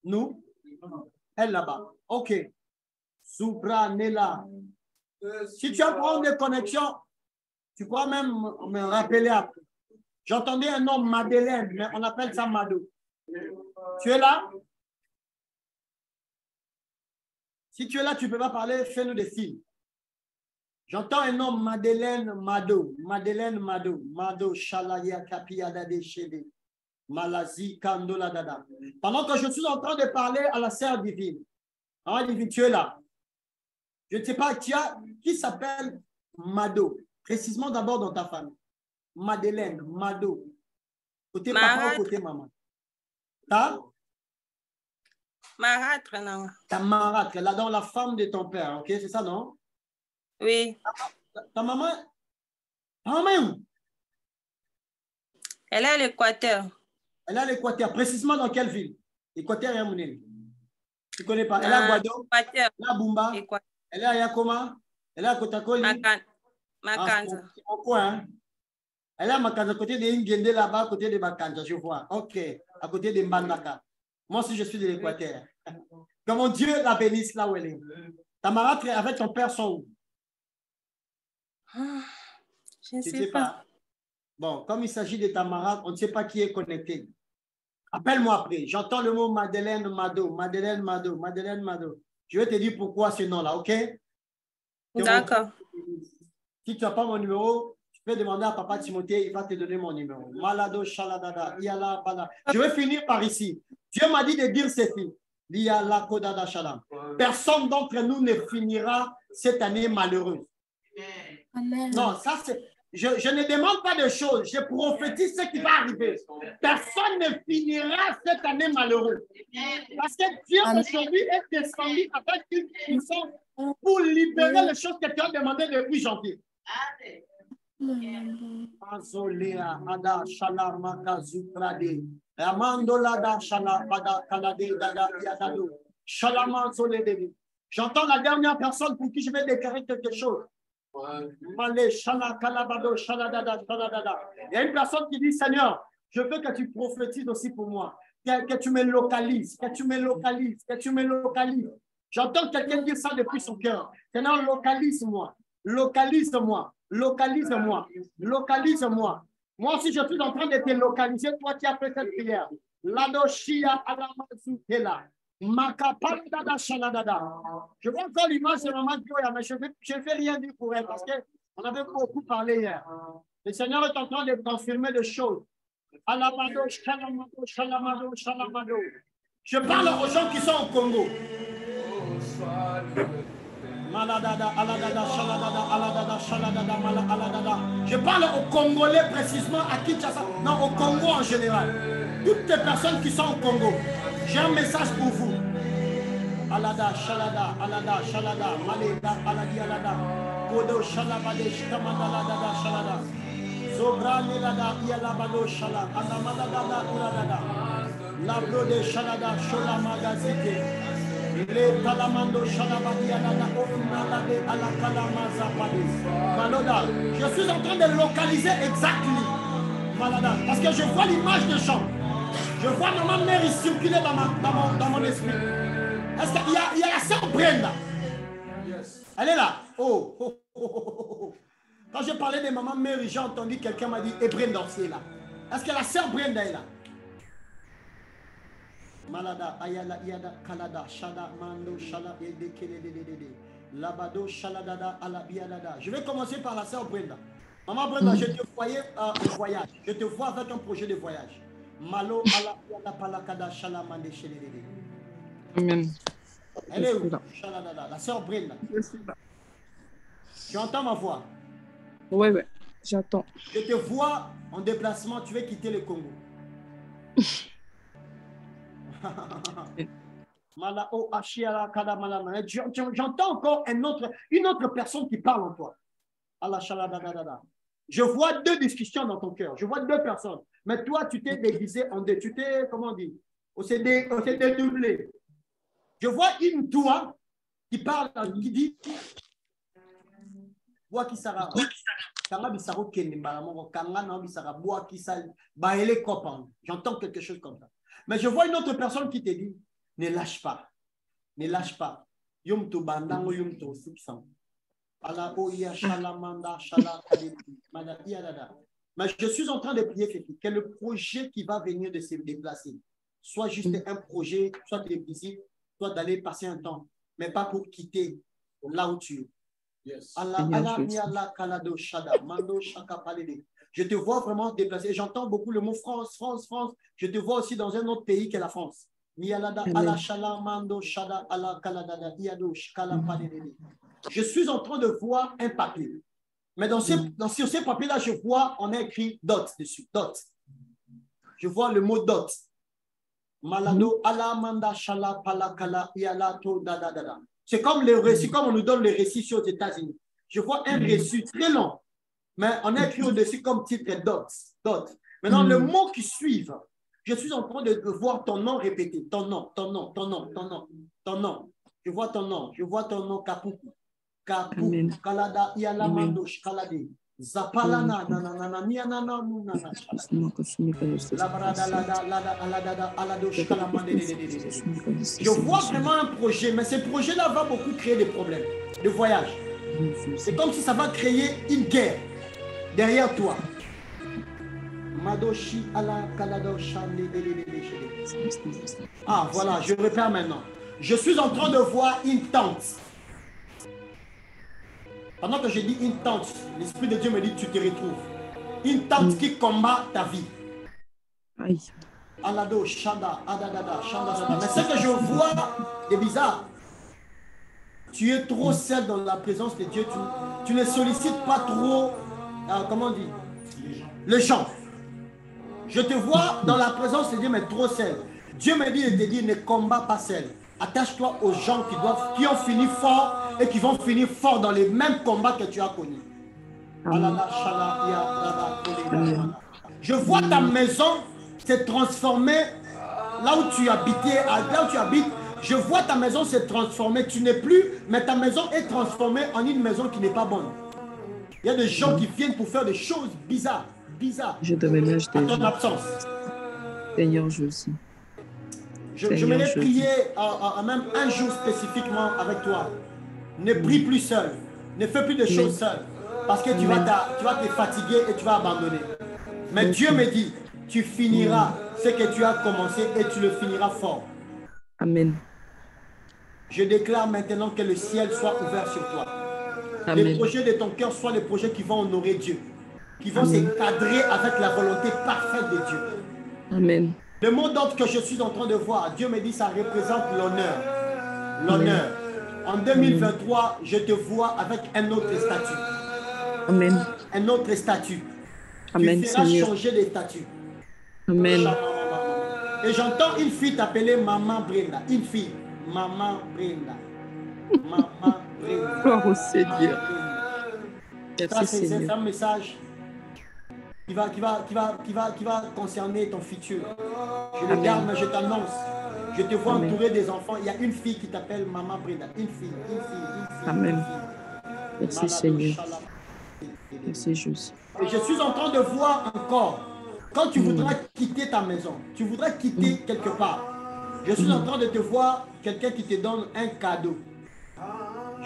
Speaker 1: Nous? Elle là-bas. Ok. Subra Nela. Si tu as un problème de connexion, tu pourras même me rappeler après. J'entendais un nom Madeleine, mais on appelle ça Mado. Tu es là? Si tu es là, tu ne peux pas parler, fais-nous des signes. J'entends un nom Madeleine Mado. Madeleine Mado. Mado Shalaya Kapiada de Chede. Malazi Kandola Dada. Pendant que je suis en train de parler à la sœur divine. Ah, divine, tu es là. Je ne sais pas, qui s'appelle Mado? Précisément d'abord dans ta famille. Madeleine, Mado. Côté papa ou côté maman? Ta?
Speaker 6: Marâtre, non.
Speaker 1: Ta marâtre, là dans la femme de ton père, ok? C'est ça, non?
Speaker 6: Oui.
Speaker 1: Ta maman est où?
Speaker 6: Elle est à l'Équateur.
Speaker 1: Elle est à l'Équateur. Précisément dans quelle ville? Équateur et Amounel. Tu ne connais pas? Elle est à Guado? Elle est à Bumba?
Speaker 6: Équateur.
Speaker 1: Elle est à Yakoma? Elle est à Kotakoli?
Speaker 6: Makanza.
Speaker 1: C'est mon coin, hein? Elle est à Makanza, à côté de Ngende là-bas, à côté de Makanza, je vois. Ok, à côté de Mbandaka. Moi aussi, je suis de l'Équateur. Que mon Dieu la bénisse là où elle est. Tamara avec ton père sont où?
Speaker 6: Je ne sais pas.
Speaker 1: Bon, comme il s'agit de Tamara, on ne sait pas qui est connecté. Appelle-moi après. J'entends le mot Madeleine Mado. Madeleine Mado. Madeleine Mado. Je vais te dire pourquoi ce nom-là, ok?
Speaker 6: D'accord.
Speaker 1: Si tu n'as pas mon numéro, tu peux demander à Papa Timothée, il va te donner mon numéro. Malado Shaladada. Yala Bala. Je vais finir par ici. Dieu m'a dit de dire ceci. Yala Kodada Shalam. Personne d'entre nous ne finira cette année malheureuse.
Speaker 5: Amen.
Speaker 1: Non, ça c'est... Je ne demande pas de choses, je prophétise ce qui va arriver. Personne ne finira cette année malheureux. Parce que Dieu aujourd'hui est descendu avec une puissance pour libérer les choses que tu as demandées depuis janvier. J'entends la dernière personne pour qui je vais déclarer quelque chose. Il y a une personne qui dit, Seigneur, je veux que tu prophétises aussi pour moi, que tu me localises, que tu me localises, que tu me localises. J'entends quelqu'un dire ça depuis son cœur. Seigneur, localise-moi, localise-moi, localise-moi, localise-moi. Moi aussi, je suis en train de te localiser, toi qui as fait cette prière. Ladoshia Alamazukela. Je vois encore l'image de maman Joya, mais je ne vais rien dire pour elle parce qu'on avait beaucoup parlé hier. Le Seigneur est en train de confirmer des choses. Alamado, shalamado, shalamado, shalamado. Je parle aux gens qui sont au Congo. Maladada, aladada, shaladada, aladada, shaladada, aladada. Je parle aux Congolais précisément à Kinshasa, non, au Congo en général. Toutes les personnes qui sont au Congo. J'ai un message pour vous. Alada, shalada, alada, shalada, maleda, aladi, alada. Kodo, shalabade, shikamadalada, shalada. Zobra, nelada, yalabado, shala, anamadada, uradada. Labrode, shalada, shola, magazite. Le talamando, shalabadi, alada, ofunalade, alakalama, zapade. Maloda, je suis en train de localiser exactement. Malada, parce que je vois l'image de gens. Je vois maman Mary circuler dans mon esprit. Est-ce qu'il y a la sœur Brenda? Elle est là. Oh. Quand je parlais de maman Mary, j'ai entendu quelqu'un m'a dit, et Brenda aussi est là. Est-ce que la sœur Brenda est là? Malada, ayala, yada, kalada, shada, mando, shala, yede, kelede, labado, shaladada, alabiadada. Je vais commencer par la sœur Brenda. Maman Brenda, je te voyais au voyage. Je te vois avec un projet de voyage. Malo ala palakada shalamande shelele.
Speaker 3: Amen.
Speaker 1: Elle est où? La sœur Brenda. Tu entends ma voix?
Speaker 3: Oui, j'entends.
Speaker 1: Je te vois en déplacement, tu veux quitter le Congo. J'entends encore une autre personne qui parle en toi. Je vois deux discussions dans ton cœur. Je vois deux personnes. Mais toi, tu t'es déguisé en deux. Tu t'es, comment on dit? On s'est dédoublé. Je vois une toi qui parle, qui dit Bois qui sera. J'entends quelque chose comme ça. Mais je vois une autre personne qui te dit ne lâche pas. Ne lâche pas. Yom to bandango yom to sipsan. Mais je suis en train de prier que le projet qui va venir de se déplacer soit juste un projet, soit de visite, soit d'aller passer un temps, mais pas pour quitter là où tu es. Yes. Je te vois vraiment déplacer. J'entends beaucoup le mot France, France, France. Je te vois aussi dans un autre pays que la France. Je suis en train de voir un papier. Mais sur ces papiers-là, je vois, on a écrit dot dessus. Dot. Je vois le mot dot. Malado, alamanda, shala, palakala, yalato, dadadada. C'est comme les récits, comme on nous donne les récits aux États-Unis. Je vois un récit très long, mais on a écrit au-dessus comme titre dot. Dot. Maintenant, le mot qui suit, Je suis en train de voir ton nom répété. Ton nom, ton nom, ton nom, ton nom, ton nom. Je vois ton nom. Je vois ton nom, Kapuku. Kapuku, Kalada, Yalamandosh, Kalade. Zapalana, nanana, nianana, nunana. Je vois vraiment un projet, mais ce projet-là va beaucoup créer des problèmes de voyage. C'est comme si ça va créer une guerre derrière toi. Ah, voilà, je repère maintenant. Je suis en train de voir une tente. Pendant que je dis une tente, l'Esprit de Dieu me dit tu te retrouves. Une tente qui combat ta vie.
Speaker 7: Aïe.
Speaker 1: Alado, Shanda, Adadada, Shanda. Mais ce que je vois est bizarre. Tu es trop seul dans la présence de Dieu. Tu ne sollicites pas trop, comment on dit, les gens. Je te vois dans la présence de Dieu, mais trop seul. Dieu me dit de te dire, ne combat pas seul. Attache-toi aux gens qui ont fini fort et qui vont finir fort dans les mêmes combats que tu as connus. Je vois ta maison se transformer là où tu habitais, là où tu habites. Je vois ta maison se transformer. Tu n'es plus, mais ta maison est transformée en une maison qui n'est pas bonne. Il y a des gens qui viennent pour faire des choses bizarres.
Speaker 7: Je déménage
Speaker 1: déjà. À ton absence.
Speaker 7: Seigneur, je aussi.
Speaker 1: Je vais prier même un jour spécifiquement avec toi. Ne prie plus seul. Ne fais plus de choses seul. Parce que tu vas te fatiguer et tu vas abandonner. Mais Dieu me dit, tu finiras ce que tu as commencé et tu le finiras fort.
Speaker 7: Amen.
Speaker 1: Je déclare maintenant que le ciel soit ouvert sur toi. Amen. Les projets de ton cœur soient les projets qui vont honorer Dieu. Qui vont s'encadrer avec la volonté parfaite de Dieu.
Speaker 7: Amen.
Speaker 1: Le mot d'ordre que je suis en train de voir, Dieu me dit ça représente l'honneur. L'honneur. En 2023, je te vois avec un autre statut.
Speaker 7: Amen.
Speaker 1: Un autre statut.
Speaker 7: Amen,
Speaker 1: tu feras
Speaker 7: Seigneur.
Speaker 1: changer des statuts.
Speaker 7: Amen.
Speaker 1: Et j'entends une fille t'appeler Maman Brenda. Une fille. Maman Brenda. Maman Brenda.
Speaker 7: Gloire au Seigneur.
Speaker 1: Ça, c'est un message qui va concerner ton futur. Je le garde, mais je t'annonce. Je te vois entourer des enfants. Il y a une fille qui t'appelle Maman Brenda. Une fille.
Speaker 7: Amen. Merci Seigneur. Merci Jésus.
Speaker 1: Et je suis en train de voir encore, quand tu voudras quitter ta maison, tu voudras quitter quelque part. Je suis en train de te voir quelqu'un qui te donne un cadeau.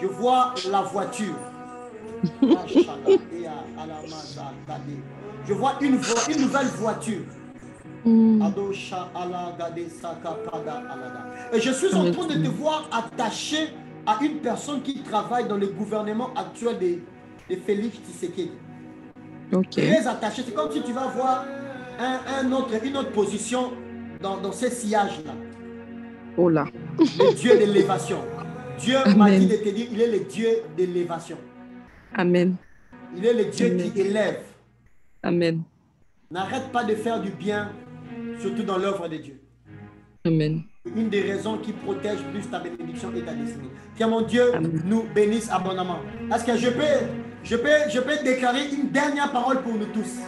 Speaker 1: Je vois la voiture. Je vois une nouvelle voiture. Et je suis en train de te voir attaché à une personne qui travaille dans le gouvernement actuel de Félix Tshisekedi. Très attaché. C'est comme si tu vas voir une autre position dans ces sillages-là.
Speaker 7: Oh là.
Speaker 1: Le Dieu d'élévation. Dieu m'a dit de te dire, il est le Dieu d'élévation.
Speaker 7: Amen.
Speaker 1: Il est le Dieu qui élève.
Speaker 7: Amen.
Speaker 1: N'arrête pas de faire du bien, surtout dans l'œuvre de Dieu.
Speaker 7: Amen.
Speaker 1: Une des raisons qui protège plus ta bénédiction et ta destinée. Que mon Dieu nous bénisse abondamment. Est-ce que je peux déclarer une dernière parole pour nous tous?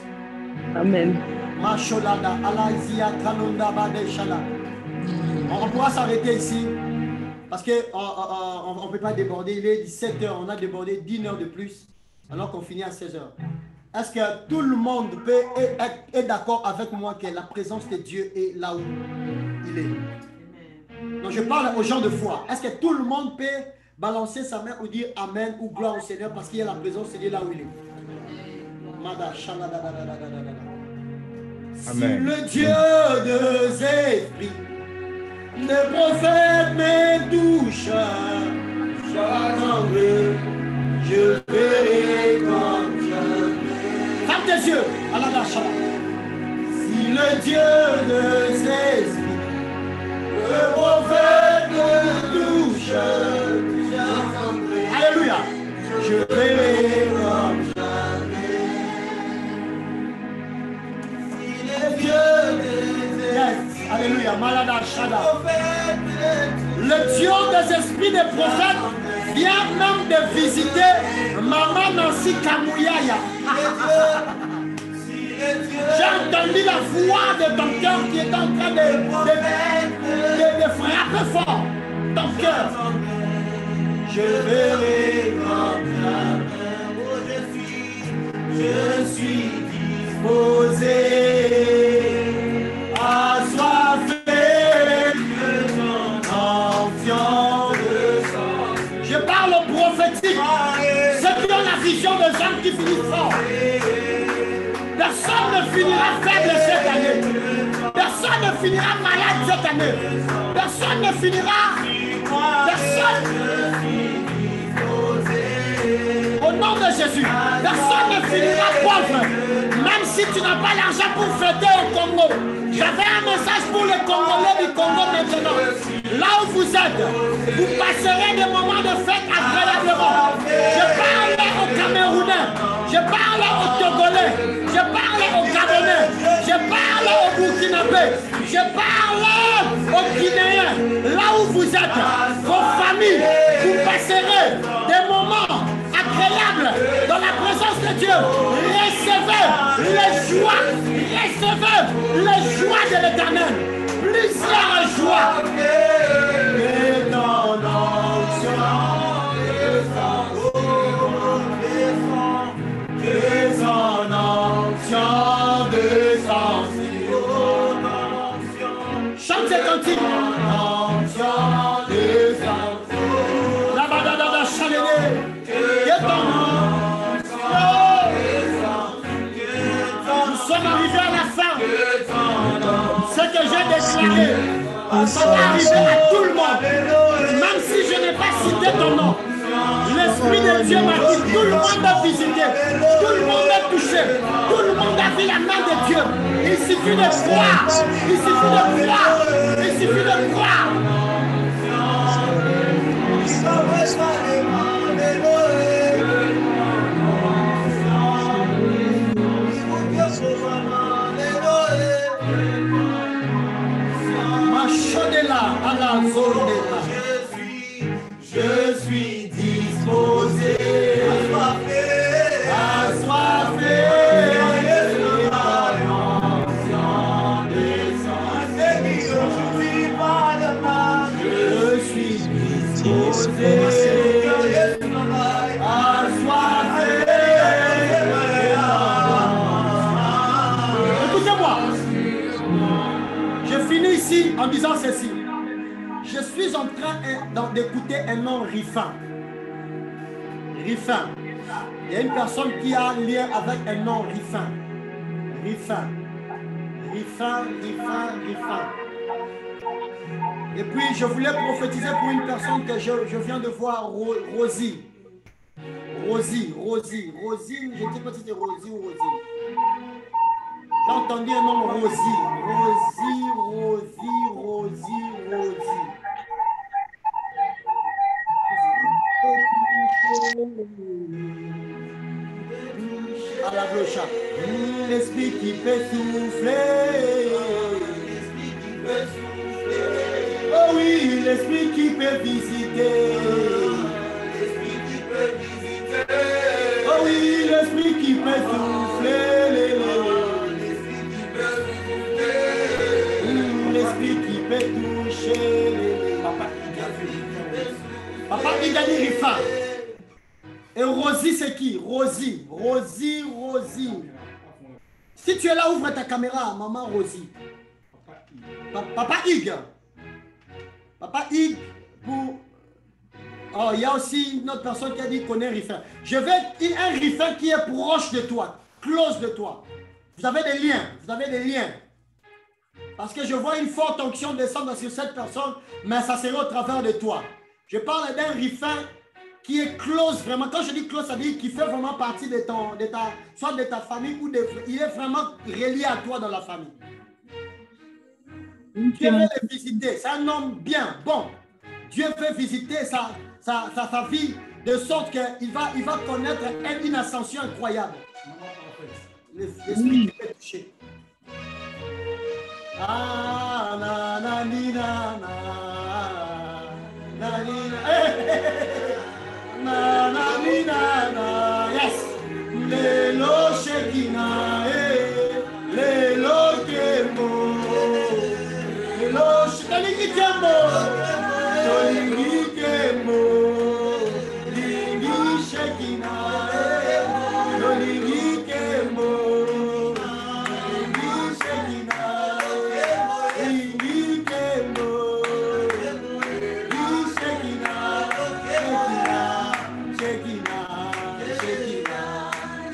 Speaker 7: Amen.
Speaker 1: On pourra s'arrêter ici parce qu'on ne peut pas déborder. Il est 17h, on a débordé d'1 heure de plus alors qu'on finit à 16h. Est-ce que tout le monde est d'accord avec moi que la présence de Dieu est là où il est? Donc je parle aux gens de foi. Est-ce que tout le monde peut balancer sa main ou dire Amen ou gloire au Seigneur parce qu'il y a la présence de Dieu là où il est?
Speaker 2: Amen.
Speaker 1: Si le Dieu des esprits, les prophètes me touchent, j'attendrai, je verrai comme je vais. Ferme tes yeux, Allah. Si le Dieu des esprits, le prophète me touche, j'attendrai. Alléluia. Je verrai comme jamais. Si le Dieu des esprits, alléluia. Malada Shada. Le Dieu des esprits des prophètes vient même de visiter Maman Nancy Kamouyaya. J'ai entendu la voix de ton cœur qui est en train de frapper fort ton cœur. Je verrai comme la je suis disposé à soiffer de ton onction. Je parle au prophétique, ceux qui ont la vision de gens qui finissent fort. Personne ne finira faible cette année. Personne ne finira malade cette année. Personne ne finira. Personne. Au nom de Jésus, personne ne finira pauvre. Même si tu n'as pas l'argent pour fêter au Congo. J'avais un message pour les Congolais du Congo maintenant. Là où vous êtes, vous passerez des moments de fête agréablement. Je parle aux Camerounais. Je parle aux Togolais. Je parle aux Gabonais. Je parle aux Burkinabés. Je parle aux Guinéens. Là où vous êtes, vos familles, vous passerez des moments agréables dans la présence de Dieu. Recevez les joies. Recevez les joies de l'Éternel. Plusieurs joies. Et dans l'onction, chante ces cantiques. La chanelée. Nous sommes arrivés à la fin. Ce que j'ai déclaré, ça va arriver à tout le monde. Même si je n'ai pas cité ton nom. L'Esprit de Dieu m'a dit, tout le monde a visité, tout le monde a touché, tout le monde a vu la main de Dieu. Il suffit de croire, il suffit de croire, il suffit de croire. Ma chodela à la zone je suis disposé à soiffer. Je suis disposé à soiffer. Écoutez-moi, je finis ici en disant ceci. Je suis en train d'écouter un nom Rifin. Rifin. Il y a une personne qui a un lien avec un nom Rifin. Rifin. Rifin, Rifin, Rifin. Et puis je voulais prophétiser pour une personne que je viens de voir, Rosie. Rosie, Rosie, Rosie, je ne sais pas si c'est Rosie ou Rosie. J'ai entendu un nom Rosie. Rosie, Rosie, Rosie, Rosie. À la cloche. L'esprit qui peut souffler. Oh oui, l'esprit qui peut visiter. Oh oui, l'esprit qui peut souffler. L'esprit qui peut toucher. Papa Igali Rifa. Et Rosie, c'est qui? Rosie, Rosie, Rosie. Si tu es là, ouvre ta caméra, maman Rosie. Papa Ig. Papa Ig pour... Oh, il y a aussi une autre personne qui a dit qu'on connaît Rifin. Je veux un Rifin qui est proche de toi, close de toi. Vous avez des liens, vous avez des liens. Parce que je vois une forte onction descendre sur cette personne, mais ça sera au travers de toi. Je parle d'un Rifin qui est close vraiment. Quand je dis close, ça veut dire qu'il fait vraiment partie de soit de ta famille ou il est vraiment relié à toi dans la famille. Dieu veut le visiter. C'est un homme bien, bon. Dieu veut visiter sa vie de sorte qu'il va connaître une ascension incroyable. L'esprit qui peut toucher. Ah, na, na, ni, na, na, na, ni, na, na, na, ni, na, na, yes. Lelo Shekina,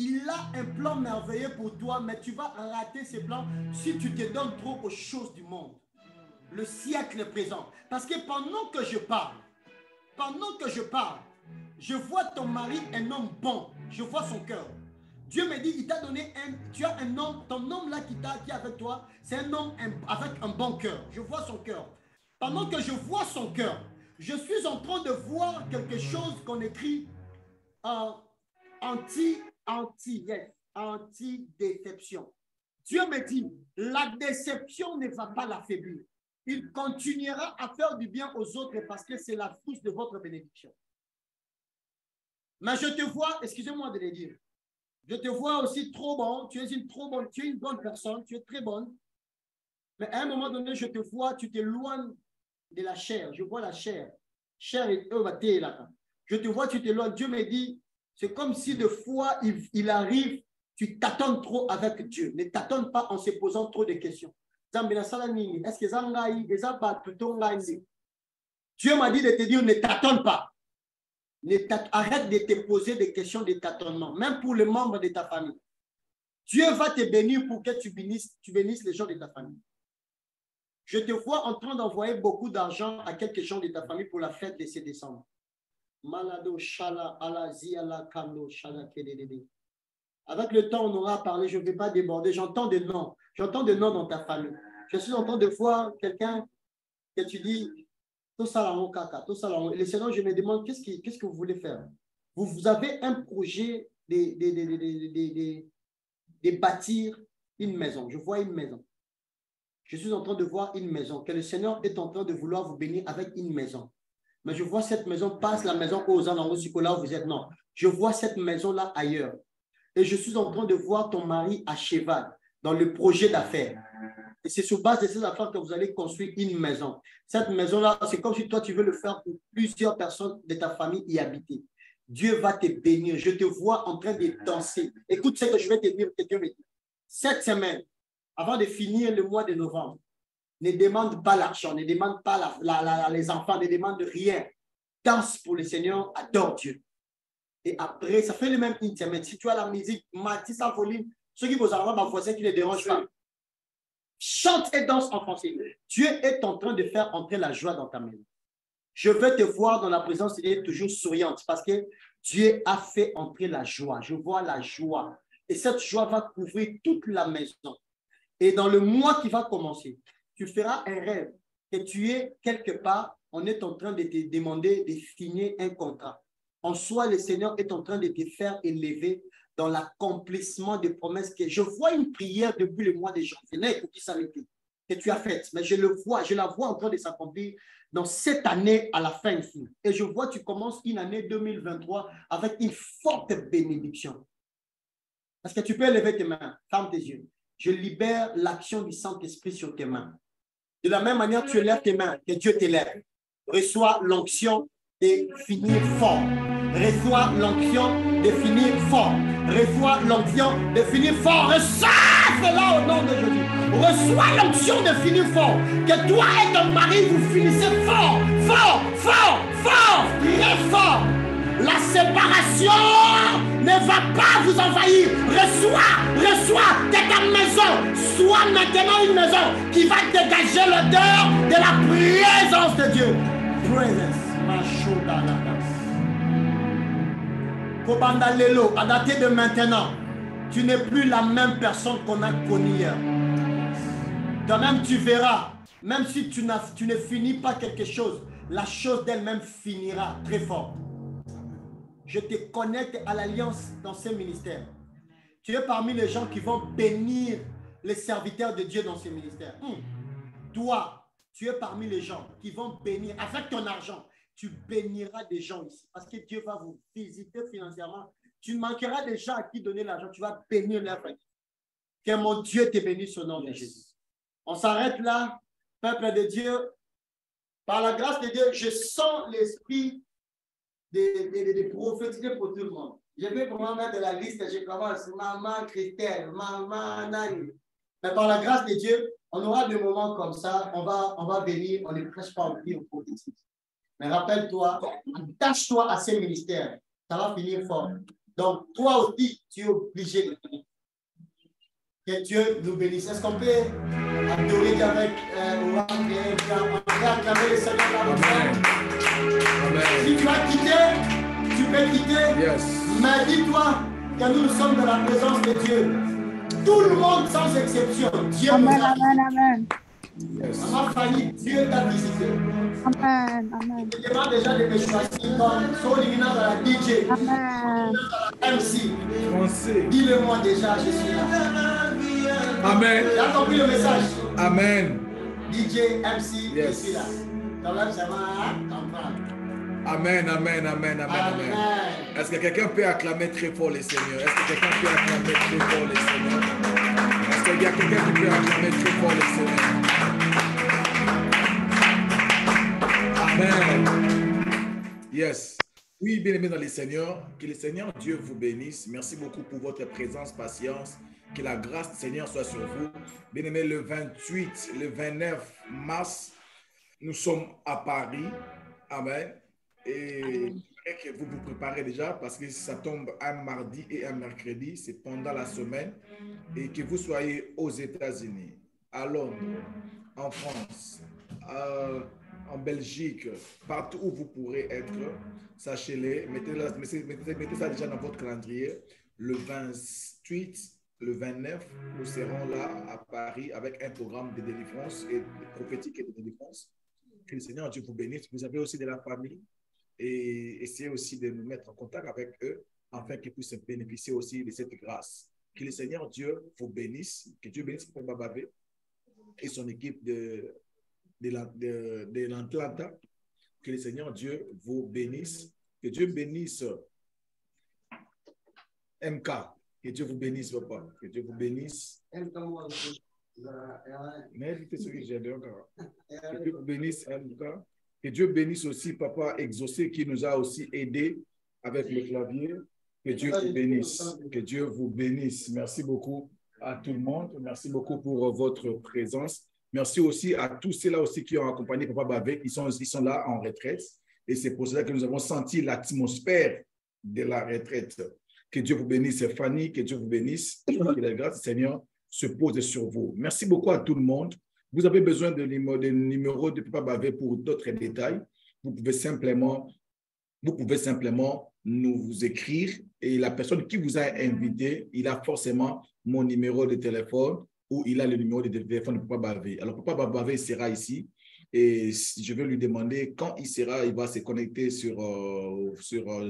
Speaker 1: il a un plan merveilleux pour toi, mais tu vas rater ces plans si tu te donnes trop aux choses du monde. Le siècle présent. Parce que pendant que je parle, je vois ton mari un homme bon. Je vois son cœur. Dieu me dit, il t'a donné tu as un homme, ton homme là qui est avec toi, c'est un homme avec un bon cœur. Je vois son cœur. Pendant que je vois son cœur, je suis en train de voir quelque chose qu'on écrit anti-déception. Dieu me dit, la déception ne va pas l'affaiblir. Il continuera à faire du bien aux autres parce que c'est la source de votre bénédiction. Mais je te vois, excusez-moi de le dire, je te vois aussi trop bon, tu es une bonne personne, tu es très bonne. Mais à un moment donné, je te vois, tu t'éloignes de la chair. Je vois la chair. Chair et là. Je te vois, tu t'éloignes. Dieu me dit, c'est comme si de fois il arrive, tu t'attends trop avec Dieu. Ne t'attends pas en se posant trop de questions. Dieu m'a dit de te dire, ne t'attends pas. Arrête de te poser des questions de tâtonnement, même pour les membres de ta famille. Dieu va te bénir pour que tu bénisses les gens de ta famille. Je te vois en train d'envoyer beaucoup d'argent à quelques gens de ta famille pour la fête de ces décembre. Malado, shala, alazi, ala, kando, shala, kedede. Avec le temps, on aura parlé, je ne vais pas déborder. J'entends des noms. J'entends des noms dans ta famille. Je suis en train de voir quelqu'un que tu dis, tout ça là, mon caca, tout ça là. Et le Seigneur, je me demande, qu'est-ce que vous voulez faire? Vous avez un projet de bâtir une maison. Je vois une maison. Je suis en train de voir une maison, que le Seigneur est en train de vouloir vous bénir avec une maison. Mais je vois cette maison, passe la maison aux alentours, là où vous êtes. Non, je vois cette maison-là ailleurs. Et je suis en train de voir ton mari à cheval dans le projet d'affaires. Et c'est sur base de ces affaires que vous allez construire une maison. Cette maison-là, c'est comme si toi, tu veux le faire pour plusieurs personnes de ta famille y habiter. Dieu va te bénir. Je te vois en train de danser. Écoute ce que je vais te dire, que Dieu me dit. Cette semaine, avant de finir le mois de novembre, ne demande pas l'argent, ne demande pas les enfants, ne demande rien. Danse pour le Seigneur, adore Dieu. Et après, ça fait le même intimate. Si tu as la musique, Matissa volume, ceux qui vous arrivent à voisin qui ne dérangent pas. Chante et danse en français. Dieu est en train de faire entrer la joie dans ta maison. Je veux te voir dans la présence de Dieu toujours souriante parce que Dieu a fait entrer la joie. Je vois la joie. Et cette joie va couvrir toute la maison. Et dans le mois qui va commencer, tu feras un rêve que tu es quelque part, on est en train de te demander de signer un contrat. En soi, le Seigneur est en train de te faire élever dans l'accomplissement des promesses que je vois une prière depuis le mois de janvier que tu as faite, mais je la vois en train de s'accomplir dans cette année à la fin ici. Et je vois tu commences une année 2023 avec une forte bénédiction. Parce que tu peux lever tes mains, ferme tes yeux. Je libère l'action du Saint-Esprit sur tes mains. De la même manière, tu lèves tes mains, que Dieu t'élève. Reçois l'onction de finir fort. Reçois l'onction de finir fort. Reçois l'onction de finir fort. Reçois-la au nom de Jésus. Reçois l'onction de finir fort. Que toi et ton mari, vous finissez fort, fort, fort, fort, très fort. La séparation ne va pas vous envahir. Reçois que ta maison soit maintenant une maison qui va dégager l'odeur de la présence de Dieu. Kobandalelo, à dater de maintenant, tu n'es plus la même personne qu'on a connue hier. Toi-même, tu verras, même si tu ne finis pas quelque chose, la chose d'elle-même finira très fort. Je te connecte à l'alliance dans ces ministères. Tu es parmi les gens qui vont bénir les serviteurs de Dieu dans ces ministères. Toi, tu es parmi les gens qui vont bénir avec ton argent. Tu béniras des gens ici parce que Dieu va vous visiter financièrement. Tu manqueras des gens à qui donner l'argent. Tu vas bénir leur famille. Que mon Dieu te bénisse au nom de Jésus. On s'arrête là, peuple de Dieu. Par la grâce de Dieu, je sens l'esprit de prophétiser pour tout le monde. Je vais vraiment mettre de la liste, je commence, maman Christelle, maman Nani. Mais par la grâce de Dieu, on aura des moments comme ça, on va venir, on ne prêche pas en vie, on prophétise. Mais rappelle-toi, attache-toi à ces ministères, ça va finir fort. Donc, toi aussi, tu es obligé de venir. Que Dieu nous bénisse. Est-ce qu'on peut adorer avec on va acclamer le Seigneur là
Speaker 8: Amen.
Speaker 1: Si tu as quitté, tu peux quitter.
Speaker 8: Yes.
Speaker 1: Mais dis-toi que nous sommes dans la présence de Dieu. Tout le monde sans exception. Dieu nous a
Speaker 5: Amen.
Speaker 8: Yes.
Speaker 1: Maman Fanny, Dieu t'a visité.
Speaker 5: Amen.
Speaker 1: Je te demande déjà de me choisir comme son éminent dans la DJ,
Speaker 5: Amen.
Speaker 1: dans la MC.
Speaker 8: Français.
Speaker 1: Dis-le-moi déjà, je suis là.
Speaker 8: Amen.
Speaker 1: Tu as compris le message?
Speaker 8: Amen.
Speaker 1: DJ, MC,
Speaker 8: Yes.
Speaker 1: je suis là. Quand même, ça va comprendre.
Speaker 8: Amen, amen, amen, amen, amen. Est-ce que quelqu'un peut acclamer très fort le Seigneur? Est-ce que quelqu'un peut acclamer très fort le Seigneur? Est-ce qu'il y a quelqu'un qui peut acclamer très fort le Seigneur? Amen. Yes. Oui, bien aimé dans le Seigneur, que le Seigneur Dieu vous bénisse. Merci beaucoup pour votre présence, patience. Que la grâce du Seigneur soit sur vous. Bien aimé, le 28, le 29 mars, nous sommes à Paris. Amen. Et que vous vous préparez déjà parce que ça tombe un mardi et un mercredi, c'est pendant la semaine. Et que vous soyez aux États-Unis, à Londres, en France, en Belgique, partout où vous pourrez être, sachez-le, mettez ça déjà dans votre calendrier. Le 28, le 29, nous serons là à Paris avec un programme de délivrance et prophétique et de délivrance. Que le Seigneur Dieu vous bénisse. Vous avez aussi de la famille et essayez aussi de nous mettre en contact avec eux afin qu'ils puissent bénéficier aussi de cette grâce. Que le Seigneur Dieu vous bénisse. Que Dieu bénisse Papa Bavé et son équipe de l'Atlanta. Que le Seigneur Dieu vous bénisse. Que Dieu bénisse MK. Que Dieu vous bénisse, papa. Que Dieu vous bénisse. Mais évitez ce que j'ai dit encore. Que Dieu vous bénisse, MK. Que Dieu bénisse aussi papa Exaucé qui nous a aussi aidés avec le clavier. Que Dieu vous bénisse. Que Dieu vous bénisse. Merci beaucoup à tout le monde. Merci beaucoup pour votre présence. Merci aussi à tous ceux-là aussi qui ont accompagné Papa Bavé. Ils sont là en retraite. Et c'est pour cela que nous avons senti l'atmosphère de la retraite. Que Dieu vous bénisse, Fanny. Que Dieu vous bénisse. Que la grâce du Seigneur se pose sur vous. Merci beaucoup à tout le monde. Vous avez besoin de numéro de Papa Bavé pour d'autres détails. Vous pouvez simplement nous écrire et la personne qui vous a invité, il a forcément mon numéro de téléphone ou il a le numéro de téléphone de Papa Bavé. Alors, Papa Bavé sera ici et je vais lui demander quand il sera, il va se connecter sur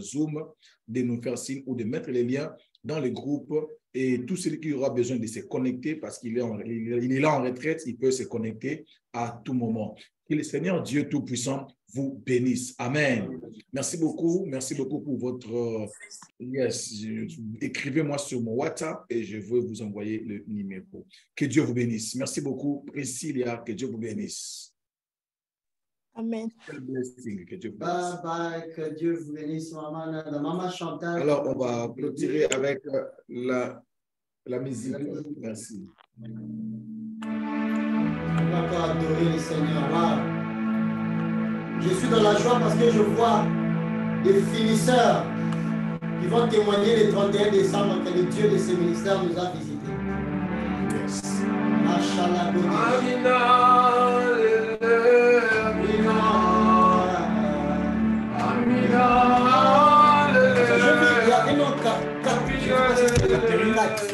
Speaker 8: Zoom, de nous faire signe ou de mettre les liens dans le groupe et tout celui qui aura besoin de se connecter parce qu'il est là en retraite, il peut se connecter à tout moment. Que le Seigneur Dieu Tout-Puissant vous bénisse. Amen. Merci beaucoup pour votre... Yes, écrivez-moi sur mon WhatsApp et je vais vous envoyer le numéro. Que Dieu vous bénisse. Merci beaucoup, Priscilla. Que Dieu vous bénisse.
Speaker 5: Amen.
Speaker 8: Que Dieu vous bénisse.
Speaker 1: Bye bye, que Dieu vous bénisse, maman Chantal.
Speaker 8: Alors, on va clôturer avec la musique. Merci.
Speaker 1: On va encore adorer le Seigneur. Wow. Je suis dans la joie parce que je vois des finisseurs qui vont témoigner le 31 décembre que le Dieu de ce ministère nous a visités.
Speaker 8: Yes.
Speaker 1: Machallah.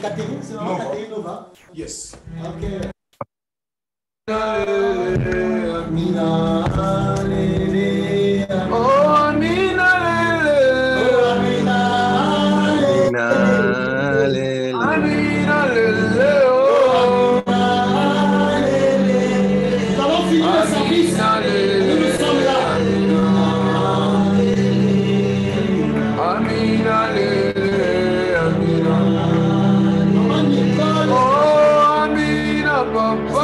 Speaker 1: Catherine, c'est vraiment Catherine Nova?
Speaker 8: Yes.
Speaker 1: Ok. Amina, alléluia. Oh, Amina, oh, Amina, alléluia. Amina, alléluia. Oh, Amina, alléluia. Nous allons finir le service. Nous sommes là. Amina, alléluia. Amina. Maman Nicole. Oh, Amina, papa.